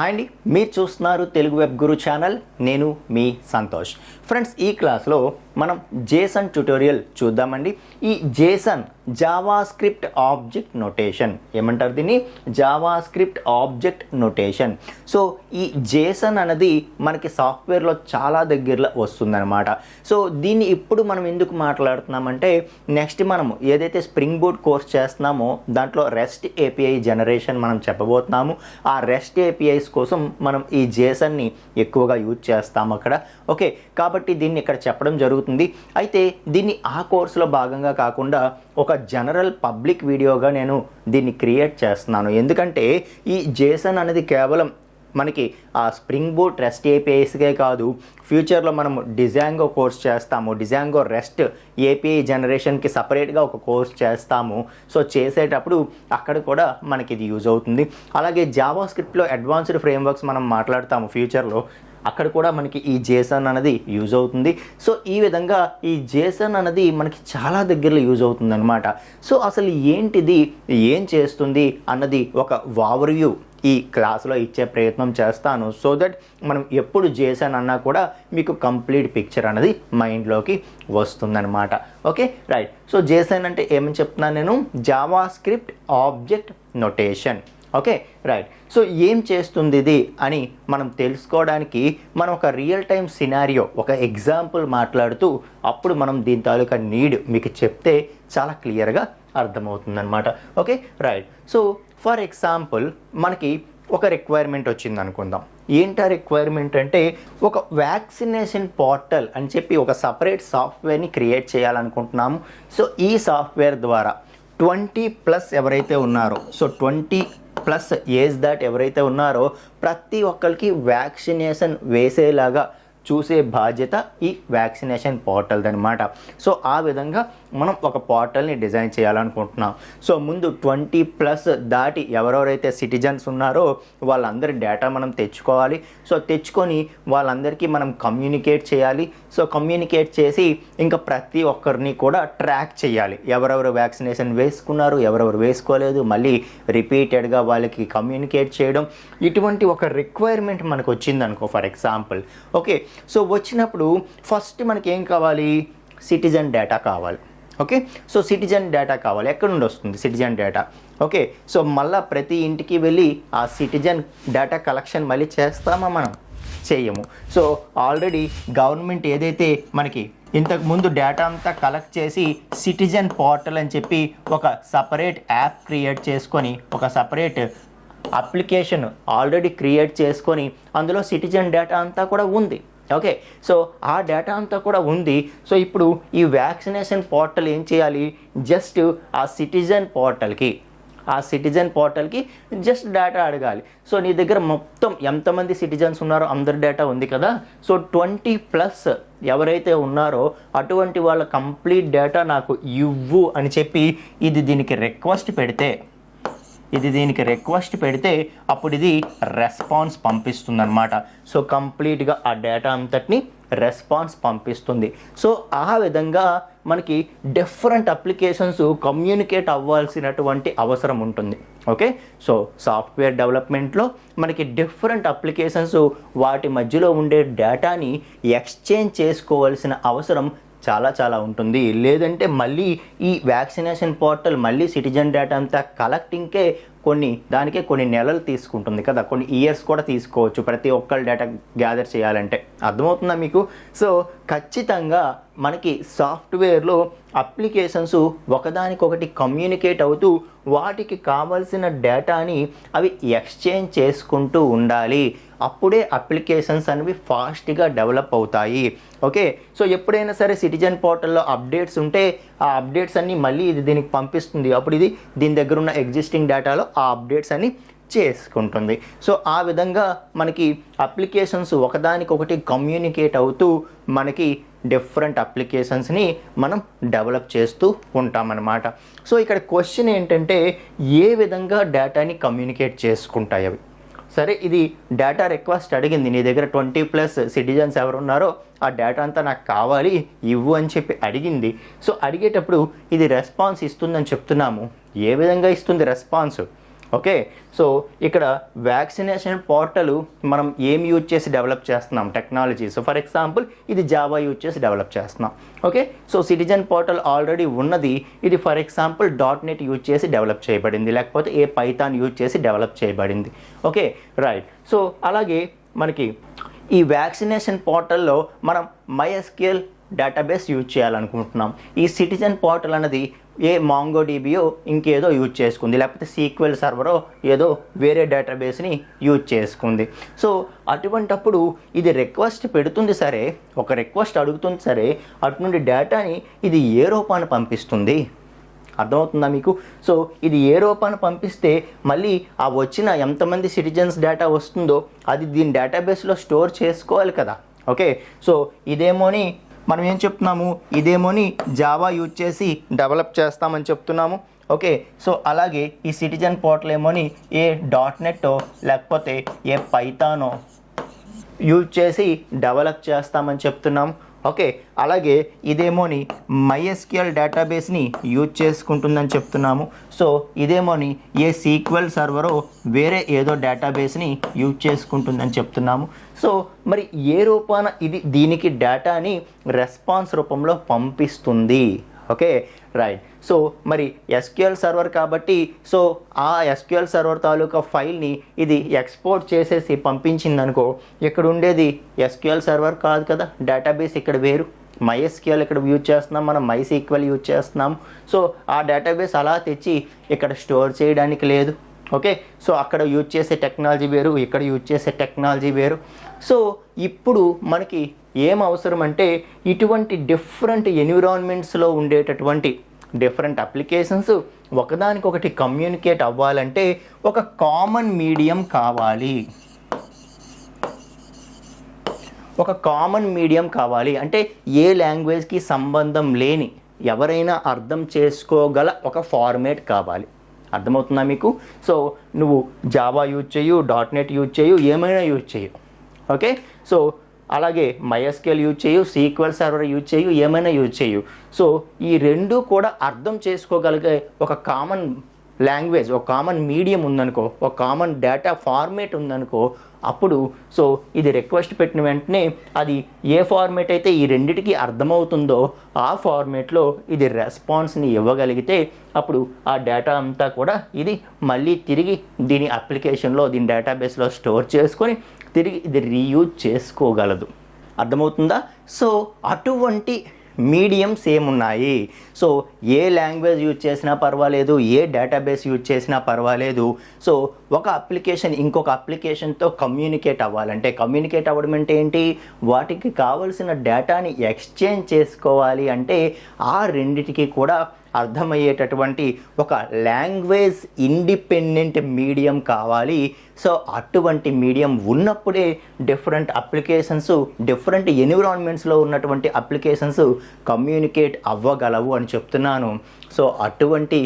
Hi అండి, మీరు చూస్తున్నారు తెలుగు వెబ్ గురు ఛానల్. నేను మీ సంతోష్. ఫ్రెండ్స్, ఈ క్లాస్లో మనం జేసన్ ట్యుటోరియల్ చూద్దామండి. ఈ Jason Java script object notation ఏమంటారు దీన్ని? Java script object notation. So ఈ జేసన్ అనేది మనకి సాఫ్ట్వేర్లో చాలా దగ్గరలో వస్తుందన్నమాట. సో దీన్ని ఇప్పుడు మనం ఎందుకు మాట్లాడుతున్నామంటే, నెక్స్ట్ మనము ఏదైతే స్ప్రింగ్ బూట్ కోర్స్ చేస్తున్నామో దాంట్లో రెస్ట్ ఏపీఐ జనరేషన్ మనం చెప్పబోతున్నాము. ఆ రెస్ట్ ఏపీఐస్ కోసం మనం ఈ జేసన్ని ఎక్కువగా యూజ్ చేస్తాము అక్కడ. ఓకే, కాబట్టి దీన్ని ఇక్కడ చెప్పడం జరుగుతుంది. అయితే దీన్ని ఆ కోర్సులో భాగంగా కాకుండా ఒక జనరల్ పబ్లిక్ వీడియోగా నేను దీన్ని క్రియేట్ చేస్తున్నాను. ఎందుకంటే ఈ జేసన్ అనేది కేవలం మనకి ఆ స్ప్రింగ్ బూట్ రెస్ట్ ఏపీఐస్కే కాదు, ఫ్యూచర్లో మనం డిజాంగో కోర్స్ చేస్తాము. డిజాంగో రెస్ట్ ఏపీఐ జనరేషన్కి సపరేట్గా ఒక కోర్స్ చేస్తాము. సో చేసేటప్పుడు అక్కడ కూడా మనకి ఇది యూజ్ అవుతుంది. అలాగే జావా స్క్రిప్ట్లో అడ్వాన్స్డ్ ఫ్రేమ్వర్క్స్ మనం మాట్లాడతాము ఫ్యూచర్లో, అక్కడ కూడా మనకి ఈ జేసన్ అనేది యూజ్ అవుతుంది. సో ఈ విధంగా ఈ జేసన్ అనేది మనకి చాలా దగ్గరలో యూజ్ అవుతుంది అనమాట. సో అసలు ఏంటిది, ఏం చేస్తుంది అన్నది ఒక ఓవర్వ్యూ ఈ క్లాస్లో ఇచ్చే ప్రయత్నం చేస్తాను. సో దట్ మనం ఎప్పుడు జేసన్ అన్నా కూడా మీకు కంప్లీట్ పిక్చర్ అనేది మైండ్లోకి వస్తుందన్నమాట. Okay, right. సో జేసన్ అంటే ఏమని చెప్తున్నాను నేను? Java script object notation. Okay, right. So ఏం చేస్తుంది ఇది అని మనం తెలుసుకోవడానికి మనం ఒక రియల్ టైం సినారియో, ఒక ఎగ్జాంపుల్ మాట్లాడుతూ అప్పుడు మనం దీని తాలూకా నీడ్ మీకు చెప్తే చాలా క్లియర్గా అర్థమవుతుందన్నమాట. Okay, right. So for example మనకి ఒక రిక్వైర్మెంట్ వచ్చింది అనుకుందాం. ఏంటా రిక్వైర్మెంట్ అంటే, ఒక వ్యాక్సినేషన్ పోర్టల్ అని చెప్పి ఒక సపరేట్ సాఫ్ట్వేర్ని క్రియేట్ చేయాలనుకుంటున్నాము. సో ఈ సాఫ్ట్వేర్ ద్వారా 20+ ఎవరైతే ఉన్నారో, సో 20+ ఏజ్ దాట్ ఎవరైతే ఉన్నారో ప్రతి ఒక్కరికి వ్యాక్సినేషన్ వేసేలాగా చూసే బాధ్యత ఈ వ్యాక్సినేషన్ పోర్టల్ది అనమాట. సో ఆ విధంగా మనం ఒక పోర్టల్ని డిజైన్ చేయాలనుకుంటున్నాం. సో ముందు 20+ దాటి ఎవరెవరైతే సిటిజన్స్ ఉన్నారో వాళ్ళందరి డేటా మనం తెచ్చుకోవాలి. సో తెచ్చుకొని వాళ్ళందరికీ మనం కమ్యూనికేట్ చేయాలి. సో కమ్యూనికేట్ చేసి ఇంకా ప్రతి ఒక్కరిని కూడా ట్రాక్ చేయాలి. ఎవరెవరు వ్యాక్సినేషన్ వేసుకున్నారు, ఎవరెవరు వేసుకోలేదు, మళ్ళీ రిపీటెడ్గా వాళ్ళకి కమ్యూనికేట్ చేయడం. ఇటువంటి ఒక రిక్వైర్మెంట్ మనకు వచ్చిందనుకో ఫర్ ఎగ్జాంపుల్. ఓకే, సో వచ్చినప్పుడు ఫస్ట్ మనకి ఏం కావాలి? సిటిజన్ డేటా కావాలి. ఓకే, సో సిటిజన్ డేటా కావాలి. ఎక్కడి నుండి వస్తుంది సిటిజన్ డేటా? ఓకే, సో మళ్ళీ ప్రతి ఇంటికి వెళ్ళి ఆ సిటిజన్ డేటా కలెక్షన్ మళ్ళీ చేస్తామా? మనం చేయము. సో ఆల్రెడీ గవర్నమెంట్ ఏదైతే మనకి ఇంతకుముందు డేటా అంతా కలెక్ట్ చేసి సిటిజన్ పోర్టల్ అని చెప్పి ఒక సపరేట్ యాప్ క్రియేట్ చేసుకొని, ఒక సపరేట్ అప్లికేషన్ ఆల్రెడీ క్రియేట్ చేసుకొని అందులో సిటిజన్ డేటా అంతా కూడా ఉంది. ఓకే, సో ఆ డేటా అంతా కూడా ఉంది. సో ఇప్పుడు ఈ వ్యాక్సినేషన్ పోర్టల్ ఏం చేయాలి? జస్ట్ ఆ సిటిజన్ పోర్టల్కి జస్ట్ డేటా అడగాలి. సో నీ దగ్గర మొత్తం ఎంతమంది సిటిజన్స్ ఉన్నారో అందరి డేటా ఉంది కదా. సో 20+ ఎవరైతే ఉన్నారో అటువంటి వాళ్ళ కంప్లీట్ డేటా నాకు ఇవ్వు అని చెప్పి ఇది దీనికి రిక్వెస్ట్ పెడితే అప్పుడు ఇది రెస్పాన్స్ పంపిస్తుంది అనమాట. సో కంప్లీట్గా ఆ డేటా అంతటిని రెస్పాన్స్ పంపిస్తుంది. సో ఆ విధంగా మనకి డిఫరెంట్ అప్లికేషన్స్ కమ్యూనికేట్ అవ్వాల్సినటువంటి అవసరం ఉంటుంది. ఓకే, సో సాఫ్ట్వేర్ డెవలప్మెంట్లో మనకి డిఫరెంట్ అప్లికేషన్స్ వాటి మధ్యలో ఉండే డేటాని ఎక్స్చేంజ్ చేసుకోవాల్సిన అవసరం చాలా ఉంటుంది. లేదంటే మళ్ళీ ఈ వ్యాక్సినేషన్ పోర్టల్ మళ్ళీ సిటిజన్ డేటా అంతా కలెక్టింగ్కే దానికే కొన్ని నెలలు తీసుకుంటుంది కదా, కొన్ని ఇయర్స్ కూడా తీసుకోవచ్చు ప్రతి ఒక్కరి డేటా గ్యాదర్ చేయాలంటే. అర్థమవుతుందా మీకు? సో ఖచ్చితంగా మనకి సాఫ్ట్వేర్లో అప్లికేషన్స్ ఒకదానికొకటి కమ్యూనికేట్ అవుతూ వాటికి కావాల్సిన డేటాని అవి ఎక్స్చేంజ్ చేసుకుంటూ ఉండాలి. అప్పుడే అప్లికేషన్స్ అనేవి ఫాస్ట్గా డెవలప్ అవుతాయి. ఓకే, సో ఎప్పుడైనా సరే సిటిజన్ పోర్టల్లో అప్డేట్స్ ఉంటే ఆ అప్డేట్స్ అన్నీ మళ్ళీ ఇది దీనికి పంపిస్తుంది. అప్పుడు ఇది దీని దగ్గర ఉన్న ఎగ్జిస్టింగ్ డేటాలో ఆ అప్డేట్స్ అన్ని చేసుకుంటుంది. సో ఆ విధంగా మనకి అప్లికేషన్స్ ఒకదానికొకటి కమ్యూనికేట్ అవుతూ మనకి డిఫరెంట్ అప్లికేషన్స్ని మనం డెవలప్ చేస్తూ ఉంటామన్నమాట. సో ఇక్కడ క్వశ్చన్ ఏంటంటే, ఏ విధంగా డేటాని కమ్యూనికేట్ చేసుకుంటాయి అవి? సరే, ఇది డేటా రిక్వెస్ట్ అడిగింది, నీ దగ్గర 20+ సిటిజన్స్ ఎవరున్నారో ఆ డేటా అంతా నాకు కావాలి ఇవ్వు అని చెప్పి అడిగింది. సో అడిగేటప్పుడు ఇది రెస్పాన్స్ ఇస్తుందని చెప్తున్నాము. ఏ విధంగా ఇస్తుంది రెస్పాన్స్? ఓకే, సో ఇక్కడ వ్యాక్సినేషన్ పోర్టల్ మనం ఏం యూజ్ చేసి డెవలప్ చేస్తున్నాం టెక్నాలజీ. సో ఫర్ ఎగ్జాంపుల్ ఇది జావా యూజ్ చేసి డెవలప్ చేస్తున్నాం. Okay, so citizen portal already ఉన్నది, ఇది ఫర్ ఎగ్జాంపుల్ .NET యూజ్ చేసి డెవలప్ చేయబడింది, లేకపోతే ఏ పైథాన్ యూజ్ చేసి డెవలప్ చేయబడింది. Okay right. సో అలాగే మనకి ఈ వ్యాక్సినేషన్ పోర్టల్లో మనం MySQL డేటాబేస్ యూజ్ చేయాలనుకుంటున్నాం. ఈ సిటిజన్ పోర్టల్ అనేది ఏ మాంగోడిబియో ఇంకేదో యూజ్ చేసుకుంది, లేకపోతే SQL సర్వరో ఏదో వేరే డేటాబేస్ని యూజ్ చేసుకుంది. సో అటువంటప్పుడు ఇది రిక్వెస్ట్ పెడుతుంది సరే, ఒక రిక్వెస్ట్ అడుగుతుంది సరే, అటు నుండి డేటాని ఇది ఏ రూపాన్ని పంపిస్తుంది, అర్థమవుతుందా మీకు? సో ఇది ఏ రూపాన్ని పంపిస్తే మళ్ళీ ఆ వచ్చిన ఎంతమంది సిటిజన్స్ డేటా వస్తుందో అది దీని డేటాబేస్లో స్టోర్ చేసుకోవాలి కదా. ఓకే, సో ఇదేమోని మనం ఏం చెప్తున్నాము, ఇదేమోని జావా యూజ్ చేసి డెవలప్ చేస్తామని చెప్తున్నాము. ఓకే, సో అలాగే ఈ సిటిజన్ పోర్టల్ ఏమోని ఏ .NET లేకపోతే ఏ పైథానో యూజ్ చేసి డెవలప్ చేస్తామని చెప్తున్నాము. ఓకే, అలాగే ఇదేమోని MySQL డేటాబేస్ని యూజ్ చేసుకుంటుందని చెప్తున్నాము. సో ఇదేమోని ఏ SQL సర్వరో వేరే ఏదో డేటాబేస్ని యూజ్ చేసుకుంటుందని చెప్తున్నాము. సో మరి ఏ రూపాన ఇది దీనికి డేటాని రెస్పాన్స్ రూపంలో పంపిస్తుంది. Okay right. సో మరి SQL సర్వర్ కాబట్టి సో ఆ SQL సర్వర్ తాలూకా ఫైల్ని ఇది ఎక్స్పోర్ట్ చేసేసి పంపించిందనుకో, ఇక్కడ ఉండేది SQL సర్వర్ కాదు కదా, డేటాబేస్ ఇక్కడ వేరు. MySQL ఇక్కడ యూజ్ చేస్తున్నాం, మనం MySQL యూజ్ చేస్తున్నాం. సో ఆ డేటాబేస్ అలా తెచ్చి ఇక్కడ స్టోర్ చేయడానికి లేదు. ఓకే, సో అక్కడ యూజ్ చేసే టెక్నాలజీ వేరు, ఇక్కడ యూజ్ చేసే టెక్నాలజీ వేరు. సో ఇప్పుడు మనకి ఏం అవసరం అంటే ఇటువంటి డిఫరెంట్ ఎన్విరాన్మెంట్స్లో ఉండేటటువంటి డిఫరెంట్ అప్లికేషన్స్ ఒకదానికొకటి కమ్యూనికేట్ అవ్వాలంటే ఒక కామన్ మీడియం కావాలి. ఒక కామన్ మీడియం కావాలి అంటే ఏ లాంగ్వేజ్కి సంబంధం లేని ఎవరైనా అర్థం చేసుకోగల ఒక ఫార్మేట్ కావాలి. అర్థమవుతుందా మీకు? సో నువ్వు జావా యూజ్ చేయు, .NET యూజ్ చేయు, ఏమైనా యూజ్ చేయు. ఓకే, సో అలాగే MySQL యూజ్ చేయు, SQL సర్వర్ యూజ్ చేయు, ఏమైనా యూజ్ చేయు. సో ఈ రెండు కూడా అర్థం చేసుకోగలిగే ఒక కామన్ లాంగ్వేజ్, ఒక కామన్ మీడియం ఉందనుకో, ఒక కామన్ డేటా ఫార్మేట్ ఉందనుకో, అప్పుడు సో ఇది రిక్వెస్ట్ పెట్టిన వెంటనే అది ఏ ఫార్మేట్ అయితే ఈ రెండిటికి అర్థమవుతుందో ఆ ఫార్మేట్లో ఇది రెస్పాన్స్ని ఇవ్వగలిగితే అప్పుడు ఆ డేటా అంతా కూడా ఇది మళ్ళీ తిరిగి దీని అప్లికేషన్లో దీని డేటాబేస్లో స్టోర్ చేసుకొని తిరిగి ఇది రీయూజ్ చేసుకోగలదు. అర్థమవుతుందా? సో అటువంటి మీడియమ్స్ ఏమున్నాయి? సో ఏ లాంగ్వేజ్ యూజ్ చేసినా పర్వాలేదు, ఏ డేటాబేస్ యూజ్ చేసినా పర్వాలేదు. సో ఒక అప్లికేషన్ ఇంకొక అప్లికేషన్తో కమ్యూనికేట్ అవ్వాలంటే, కమ్యూనికేట్ అవ్వడం అంటే ఏంటి, వాటికి కావలసిన డేటాని ఎక్స్చేంజ్ చేసుకోవాలి అంటే ఆ రెండిటికి కూడా అర్థమయ్యేటటువంటి ఒక లాంగ్వేజ్ ఇండిపెండెంట్ మీడియం కావాలి. సో అటువంటి మీడియం ఉన్నప్పుడే డిఫరెంట్ అప్లికేషన్స్, డిఫరెంట్ ఎన్విరాన్మెంట్స్లో ఉన్నటువంటి అప్లికేషన్స్ కమ్యూనికేట్ అవ్వగలవు అని చెప్తున్నాను. సో అటువంటి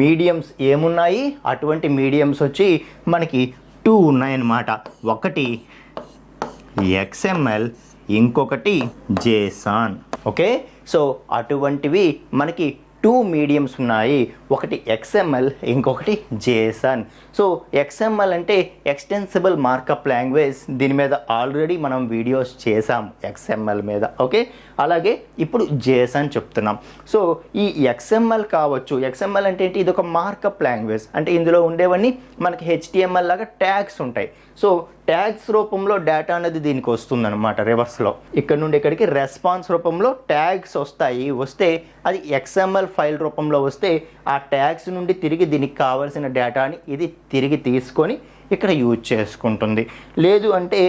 మీడియంస్ ఏమున్నాయి? అటువంటి మీడియంస్ వచ్చి మనకి 2 ఉన్నాయన్నమాట. ఒకటి XML, ఇంకొకటి JSON. ఓకే, సో అటువంటివి మనకి 2 మీడియంస్ ఉన్నాయి. ఒకటి XML, ఇంకొకటి JSON. సో XML అంటే ఎక్స్టెన్సిబుల్ మార్కప్ లాంగ్వేజ్. దీని మీద ఆల్రెడీ మనం వీడియోస్ చేసాం XML మీద. ఓకే, అలాగే ఇప్పుడు JSON చెప్తున్నాం. సో ఈ XML కావచ్చు, XML అంటే ఏంటి, ఇది ఒక మార్కప్ లాంగ్వేజ్. అంటే ఇందులో ఉండేవన్నీ మనకి HTML లాగా ట్యాగ్స్ ఉంటాయి. సో ట్యాగ్స్ రూపంలో డేటా అనేది దీనికి వస్తుందన్నమాట రివర్స్లో. ఇక్కడ నుండి ఇక్కడికి రెస్పాన్స్ రూపంలో ట్యాగ్స్ వస్తాయి. వస్తే అది XML ఫైల్ రూపంలో వస్తే ఆ ట్యాగ్స్ నుండి తిరిగి దీనికి కావాల్సిన డేటాని ఇది తిరిగి తీసుకొని ఇక్కడ యూజ్ చేసుకుంటుంది. లేదు అంటే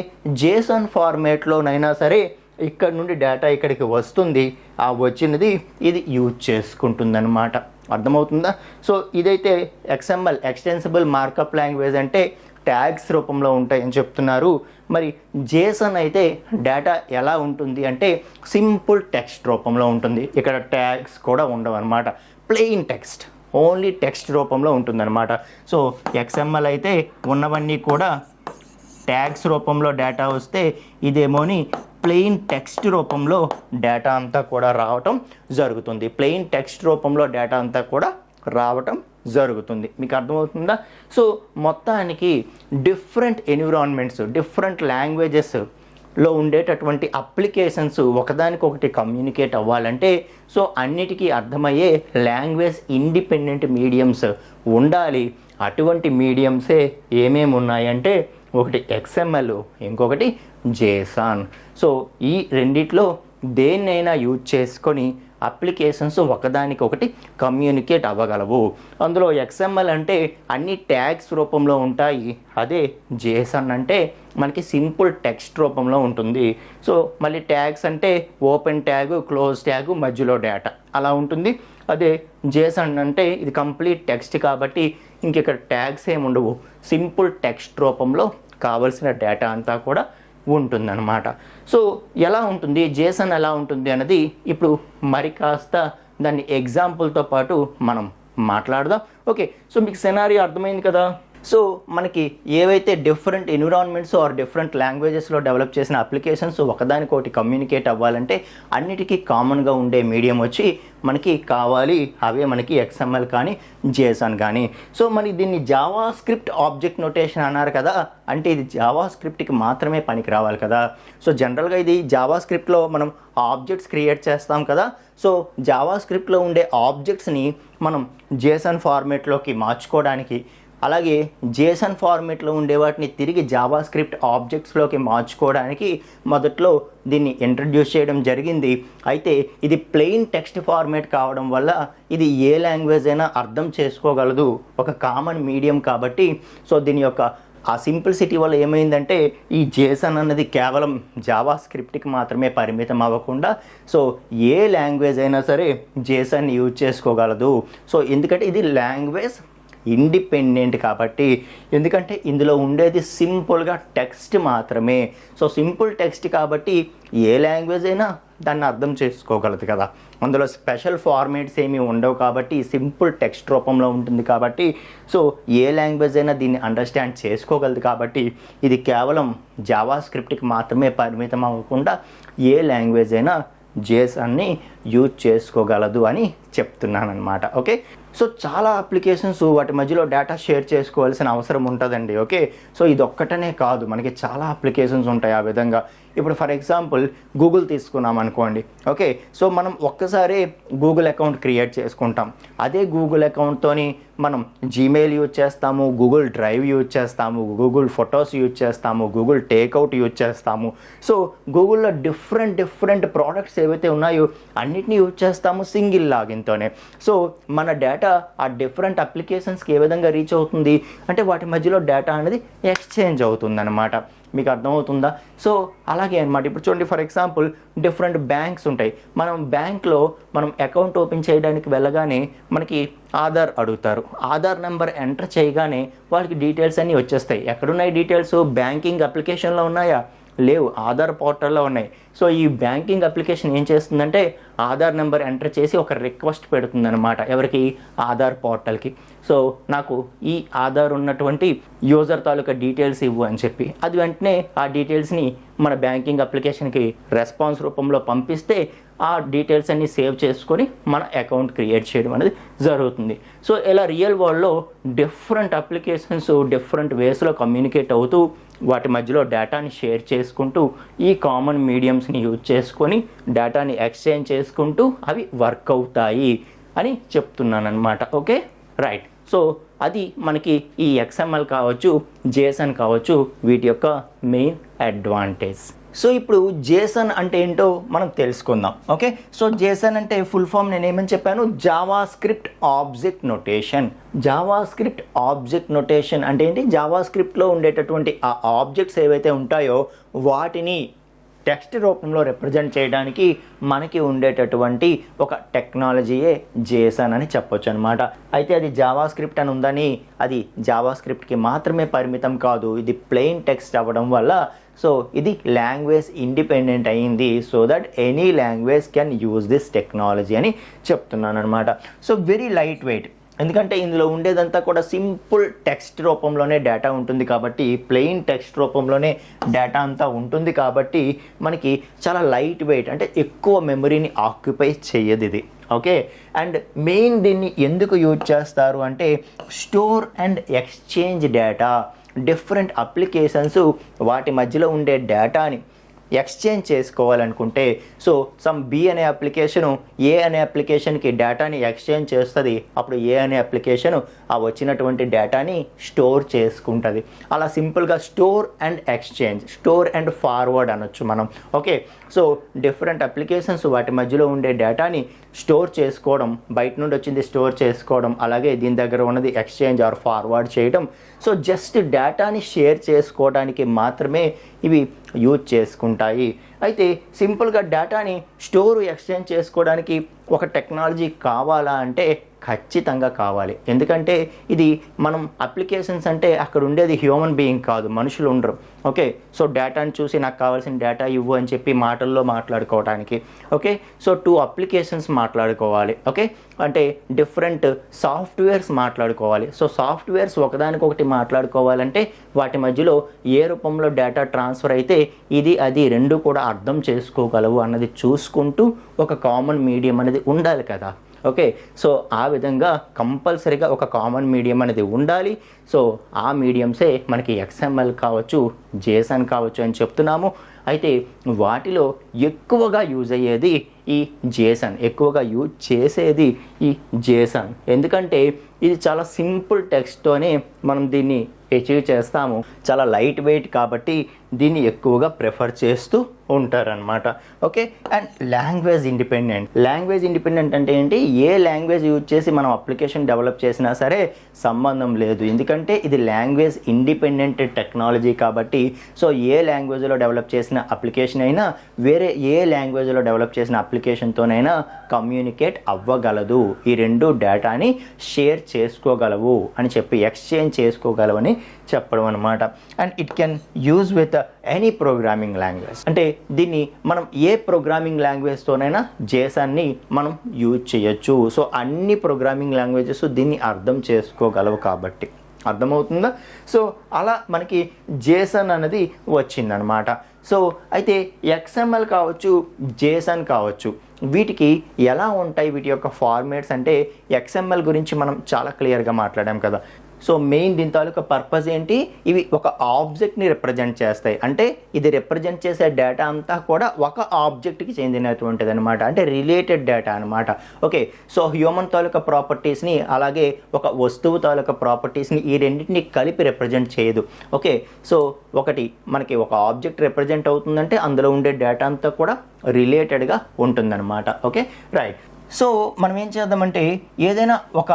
JSON ఫార్మేట్లోనైనా సరే ఇక్కడ నుండి డేటా ఇక్కడికి వస్తుంది, ఆ వచ్చినది ఇది యూజ్ చేసుకుంటుంది అనమాట. అర్థమవుతుందా? సో ఇదైతే XML ఎక్స్టెన్సిబుల్ మార్కప్ లాంగ్వేజ్ అంటే ట్యాగ్స్ రూపంలో ఉంటాయని చెప్తున్నారు. మరి JSON అయితే డేటా ఎలా ఉంటుంది అంటే సింపుల్ టెక్స్ట్ రూపంలో ఉంటుంది. ఇక్కడ ట్యాగ్స్ కూడా ఉండవు అనమాట, ప్లెయిన్ టెక్స్ట్, ఓన్లీ టెక్స్ట్ రూపంలో ఉంటుందన్నమాట. సో XML అయితే ఉన్నవన్నీ కూడా ట్యాగ్స్ రూపంలో డేటా వస్తే, ఇదేమోని ప్లెయిన్ టెక్స్ట్ రూపంలో డేటా అంతా కూడా రావటం జరుగుతుంది. ప్లెయిన్ టెక్స్ట్ రూపంలో డేటా అంతా కూడా రావటం జరుగుతుంది. మీకు అర్థమవుతుందా? సో మొత్తానికి డిఫరెంట్ ఎన్విరాన్మెంట్స్, డిఫరెంట్ లాంగ్వేజెస్లో ఉండేటటువంటి అప్లికేషన్స్ ఒకదానికొకటి కమ్యూనికేట్ అవ్వాలంటే సో అన్నిటికీ అర్థమయ్యే లాంగ్వేజ్ ఇండిపెండెంట్ మీడియమ్స్ ఉండాలి. అటువంటి మీడియమ్సే ఏమేమి ఉన్నాయంటే ఒకటి XML, ఇంకొకటి JSON. సో ఈ రెండిట్లో దేన్నైనా యూజ్ చేసుకొని అప్లికేషన్స్ ఒకదానికొకటి కమ్యూనికేట్ అవ్వగలవు. అందులో XML అంటే అన్ని ట్యాగ్స్ రూపంలో ఉంటాయి. అదే JSON అంటే మనకి సింపుల్ టెక్స్ట్ రూపంలో ఉంటుంది. సో మళ్ళీ ట్యాగ్స్ అంటే ఓపెన్ ట్యాగ్, క్లోజ్ ట్యాగ్, మధ్యలో డేటా అలా ఉంటుంది. అదే JSON అంటే ఇది కంప్లీట్ టెక్స్ట్ కాబట్టి ఇంక ఇక్కడ ట్యాగ్స్ ఏమి ఉండవు. సింపుల్ టెక్స్ట్ రూపంలో కావలసిన డేటా అంతా కూడా ఉంటుందన్నమాట. సో ఎలా ఉంటుంది JSON ఎలా ఉంటుంది అన్నది ఇప్పుడు మరి కాస్త దాన్ని ఎగ్జాంపుల్తో పాటు మనం మాట్లాడదాం. ఓకే, సో మీకు సినారియో అర్థమైంది కదా. సో మనకి ఏవైతే డిఫరెంట్ ఎన్విరాన్మెంట్స్ ఆర్ డిఫరెంట్ లాంగ్వేజెస్లో డెవలప్ చేసిన అప్లికేషన్స్ ఒకదానికొకటి కమ్యూనికేట్ అవ్వాలంటే అన్నిటికీ కామన్గా ఉండే మీడియం వచ్చి మనకి కావాలి. అవే మనకి XML కానీ JSON కానీ. సో మనకి దీన్ని జావా స్క్రిప్ట్ ఆబ్జెక్ట్ నొటేషన్ అన్నారు కదా, అంటే ఇది జావా స్క్రిప్ట్కి మాత్రమే పనికి రావాలి కదా. సో జనరల్గా ఇది జావా స్క్రిప్ట్లో మనం ఆబ్జెక్ట్స్ క్రియేట్ చేస్తాం కదా. సో జావా స్క్రిప్ట్లో ఉండే ఆబ్జెక్ట్స్ని మనం JSON ఫార్మేట్లోకి మార్చుకోవడానికి, అలాగే JSON ఫార్మేట్లో ఉండే వాటిని తిరిగి జావా స్క్రిప్ట్ ఆబ్జెక్ట్స్లోకి మార్చుకోవడానికి మొదట్లో దీన్ని ఇంట్రడ్యూస్ చేయడం జరిగింది. అయితే ఇది ప్లెయిన్ టెక్స్ట్ ఫార్మేట్ కావడం వల్ల ఇది ఏ లాంగ్వేజ్ అయినా అర్థం చేసుకోగలదు, ఒక కామన్ మీడియం కాబట్టి. సో దీని యొక్క ఆ సింప్లిసిటీ వల్ల ఏమైందంటే ఈ JSON అన్నది కేవలం జావా స్క్రిప్ట్కి మాత్రమే పరిమితం అవ్వకుండా సో ఏ లాంగ్వేజ్ అయినా సరే JSON యూజ్ చేసుకోగలదు. సో ఎందుకంటే ఇది లాంగ్వేజ్ ఇండిపెండెంట్ కాబట్టి, ఎందుకంటే ఇందులో ఉండేది సింపుల్గా టెక్స్ట్ మాత్రమే. సో సింపుల్ టెక్స్ట్ కాబట్టి ఏ లాంగ్వేజ్ అయినా దాన్ని అర్థం చేసుకోగలదు కదా. అందులో స్పెషల్ ఫార్మేట్స్ ఏమీ ఉండవు కాబట్టి సింపుల్ టెక్స్ట్ రూపంలో ఉంటుంది కాబట్టి సో ఏ లాంగ్వేజ్ అయినా దీన్ని అండర్స్టాండ్ చేసుకోగలదు కాబట్టి ఇది కేవలం జావా స్క్రిప్ట్కి మాత్రమే పరిమితం అవ్వకుండా ఏ లాంగ్వేజ్ అయినా JSONని యూజ్ చేసుకోగలదు అని చెప్తున్నాను అనమాట. ఓకే, సో చాలా అప్లికేషన్స్ వాటి మధ్యలో డేటా షేర్ చేసుకోవాల్సిన అవసరం ఉంటుందండి. ఓకే, సో ఇది ఒక్కటనే కాదు, మనకి చాలా అప్లికేషన్స్ ఉంటాయి ఆ విధంగా. ఇప్పుడు ఫర్ ఎగ్జాంపుల్ గూగుల్ తీసుకున్నాం అనుకోండి. ఓకే, సో మనం ఒక్కసారి గూగుల్ అకౌంట్ క్రియేట్ చేసుకుంటాం. అదే గూగుల్ అకౌంట్తోని మనం జీమెయిల్ యూజ్ చేస్తాము, గూగుల్ డ్రైవ్ యూజ్ చేస్తాము, గూగుల్ ఫొటోస్ యూజ్ చేస్తాము, గూగుల్ టేక్అవుట్ యూజ్ చేస్తాము. సో గూగుల్లో డిఫరెంట్ ప్రోడక్ట్స్ ఏవైతే ఉన్నాయో అన్నిటినీ యూజ్ చేస్తాము సింగిల్ లాగిన్తోనే. సో మన డేటా ఆ డిఫరెంట్ అప్లికేషన్స్కి ఏ విధంగా రీచ్ అవుతుంది అంటే వాటి మధ్యలో డేటా అనేది ఎక్స్చేంజ్ అవుతుందన్నమాట. మీకు అర్థమవుతుందా? సో అలాగే అనమాట. ఇప్పుడు చూడండి, ఫర్ ఎగ్జాంపుల్ డిఫరెంట్ బ్యాంక్స్ ఉంటాయి. మనం బ్యాంక్లో మనం అకౌంట్ ఓపెన్ చేయడానికి వెళ్ళగానే మనకి ఆధార్ అడుగుతారు. ఆధార్ నెంబర్ ఎంటర్ చేయగానే వాళ్ళకి డీటెయిల్స్ అన్నీ వచ్చేస్తాయి. ఎక్కడున్నాయి డీటెయిల్స్? బ్యాంకింగ్ అప్లికేషన్లో ఉన్నాయా? లేవు, ఆధార్ పోర్టల్లో ఉన్నాయి. సో ఈ బ్యాంకింగ్ అప్లికేషన్ ఏం చేస్తుందంటే ఆధార్ నెంబర్ ఎంటర్ చేసి ఒక రిక్వెస్ట్ పెడుతుందన్నమాట. ఎవరికి? ఆధార్ పోర్టల్కి. సో నాకు ఈ ఆధార్ ఉన్నటువంటి యూజర్ తాలూకా డీటెయిల్స్ ఇవ్వు అని చెప్పి అది వెంటనే ఆ డీటెయిల్స్ని మన బ్యాంకింగ్ అప్లికేషన్కి రెస్పాన్స్ రూపంలో పంపిస్తే ఆ డీటెయిల్స్ అన్ని సేవ్ చేసుకొని మన అకౌంట్ క్రియేట్ చేయడం అనేది జరుగుతుంది. సో ఇలా రియల్ వరల్డ్లో డిఫరెంట్ అప్లికేషన్స్ డిఫరెంట్ వేస్లో కమ్యూనికేట్ అవుతూ వాటి మధ్యలో డేటాని షేర్ చేసుకుంటూ ఈ కామన్ మీడియమ్స్ని యూజ్ చేసుకొని డేటాని ఎక్స్చేంజ్ చేసుకుంటూ అవి వర్క్ అవుతాయి అని చెప్తున్నాను అనమాట. Okay, right. సో అది మనకి ఈ XML కావచ్చు, JSON కావచ్చు, వీటి యొక్క మెయిన్ అడ్వాంటేజ్. సో ఇప్పుడు JSON అంటే ఏంటో మనం తెలుసుకుందాం. ఓకే, సో JSON అంటే ఫుల్ ఫామ్ నేను ఏమని చెప్పాను? Java script object notation. Java script object notation అంటే ఏంటి? జావా స్క్రిప్ట్లో ఉండేటటువంటి ఆ ఆబ్జెక్ట్స్ ఏవైతే ఉంటాయో వాటిని టెక్స్ట్ రూపంలో రిప్రజెంట్ చేయడానికి మనకి ఉండేటటువంటి ఒక టెక్నాలజీయే JSON అని చెప్పొచ్చు అనమాట. అయితే అది జావా స్క్రిప్ట్ అని ఉందని అది జావా స్క్రిప్ట్కి మాత్రమే పరిమితం కాదు. ఇది ప్లెయిన్ టెక్స్ట్ అవ్వడం వల్ల సో ఇది లాంగ్వేజ్ ఇండిపెండెంట్ అయ్యింది. So that any language can use this technology అని చెప్తున్నాను అనమాట. సో వెరీ లైట్ వెయిట్, ఎందుకంటే ఇందులో ఉండేదంతా కూడా సింపుల్ టెక్స్ట్ రూపంలోనే డేటా ఉంటుంది కాబట్టి, ప్లెయిన్ టెక్స్ట్ రూపంలోనే డేటా అంతా ఉంటుంది కాబట్టి మనకి చాలా లైట్ వెయిట్, అంటే ఎక్కువ మెమరీని ఆక్యుపై చేయదు ఇది. ఓకే. అండ్ మెయిన్ దీన్ని ఎందుకు యూజ్ చేస్తారు అంటే store and exchange data. Different applications వాటి మధ్యలో ఉండే డేటాని ఎక్స్చేంజ్ చేసుకోవాలనుకుంటే సో సమ్ బి అనే అప్లికేషను ఏ అనే అప్లికేషన్కి డేటాని ఎక్స్చేంజ్ చేస్తుంది. అప్పుడు ఏ అనే అప్లికేషను ఆ వచ్చినటువంటి డేటాని స్టోర్ చేసుకుంటుంది. అలా సింపుల్గా store and exchange, store and forward అనొచ్చు మనం. ఓకే. సో డిఫరెంట్ అప్లికేషన్స్ వాటి మధ్యలో ఉండే డేటాని స్టోర్ చేసుకోవడం, బయట నుండి వచ్చింది స్టోర్ చేసుకోవడం, అలాగే దీని దగ్గర ఉన్నది ఎక్స్చేంజ్ ఆర్ ఫార్వర్డ్ చేయడం. సో జస్ట్ డేటాని షేర్ చేసుకోవడానికి మాత్రమే ఇవి యూజ్ చేసుకుంటాయి. అయితే సింపుల్గా డేటాని స్టోర్ ఎక్స్చేంజ్ చేసుకోవడానికి ఒక టెక్నాలజీ కావాలా అంటే ఖచ్చితంగా కావాలి. ఎందుకంటే ఇది మనం అప్లికేషన్స్ అంటే అక్కడ ఉండేది హ్యూమన్ బీయింగ్ కాదు, మనుషులు ఉండరు. ఓకే. సో డేటాని చూసి నాకు కావాల్సిన డేటా ఇవ్వు అని చెప్పి మాటల్లో మాట్లాడుకోవడానికి. ఓకే. సో 2 అప్లికేషన్స్ మాట్లాడుకోవాలి. ఓకే. అంటే డిఫరెంట్ సాఫ్ట్వేర్స్ మాట్లాడుకోవాలి. సో సాఫ్ట్వేర్స్ ఒకదానికొకటి మాట్లాడుకోవాలంటే వాటి మధ్యలో ఏ రూపంలో డేటా ట్రాన్స్ఫర్ అయితే ఇది అది రెండు కూడా అర్థం చేసుకోగలవు అన్నది చూసుకుంటూ ఒక కామన్ మీడియం అనేది ఉండాలి కదా. ఓకే. సో ఆ విధంగా కంపల్సరీగా ఒక కామన్ మీడియం అనేది ఉండాలి. సో ఆ మీడియంసే మనకి ఎక్స్ఎంఎల్ కావచ్చు, జేసన్ కావచ్చు అని చెప్తున్నాము. అయితే వాటిలో ఎక్కువగా యూజ్ అయ్యేది ఈ జేసన్, ఎక్కువగా యూజ్ చేసేది ఈ జేసన్. ఎందుకంటే ఇది చాలా సింపుల్ టెక్స్ట్తోనే మనం దీన్ని అచీవ్ చేస్తాము. చాలా లైట్ వెయిట్ కాబట్టి దీన్ని ఎక్కువగా ప్రిఫర్ చేస్తూ ఉంటారనమాట. Okay. And language independent. Language independent అంటే ఏంటి? ఏ లాంగ్వేజ్ యూజ్ చేసి మనం అప్లికేషన్ డెవలప్ చేసినా సరే సంబంధం లేదు. ఎందుకంటే ఇది లాంగ్వేజ్ ఇండిపెండెంట్ టెక్నాలజీ కాబట్టి సో ఏ లాంగ్వేజ్లో డెవలప్ చేసిన అప్లికేషన్ అయినా వేరే ఏ లాంగ్వేజ్లో డెవలప్ చేసిన అప్లికేషన్తోనైనా కమ్యూనికేట్ అవ్వగలదు. ఈ రెండు డేటాని షేర్ చేసుకోగలవు అని చెప్పి ఎక్స్చేంజ్ చేసుకోగలవని చెప్పడం అనమాట. And it can use with any programming language. అంటే దీన్ని మనం ఏ ప్రోగ్రామింగ్ లాంగ్వేజ్తోనైనా జేసన్ని మనం యూజ్ చేయొచ్చు. సో అన్ని ప్రోగ్రామింగ్ లాంగ్వేజెస్ దీన్ని అర్థం చేసుకోగలవు కాబట్టి. అర్థమవుతుందా? సో అలా మనకి జేసన్ అనేది వచ్చిందనమాట. సో అయితే ఎక్స్ఎంఎల్ కావచ్చు, జేసన్ కావచ్చు, వీటికి ఎలా ఉంటాయి వీటి యొక్క ఫార్మేట్స్ అంటే ఎక్స్ఎంఎల్ గురించి మనం చాలా క్లియర్గా మాట్లాడాం కదా. సో మెయిన్ దీని తాలూకా పర్పస్ ఏంటి? ఇవి ఒక ఆబ్జెక్ట్ని రిప్రజెంట్ చేస్తాయి. అంటే ఇది రిప్రజెంట్ చేసే డేటా అంతా కూడా ఒక ఆబ్జెక్ట్కి చెందినటువంటిది అనమాట. అంటే రిలేటెడ్ డేటా అనమాట. ఓకే. సో హ్యూమన్ తాలూకా ప్రాపర్టీస్ని అలాగే ఒక వస్తువు తాలూకా ప్రాపర్టీస్ని ఈ రెండింటిని కలిపి రిప్రజెంట్ చేయదు. ఓకే. సో ఒకటి మనకి ఒక ఆబ్జెక్ట్ రిప్రజెంట్ అవుతుందంటే అందులో ఉండే డేటా అంతా కూడా రిలేటెడ్గా ఉంటుందన్నమాట. ఓకే. రైట్. సో మనం ఏం చేద్దామంటే ఏదైనా ఒక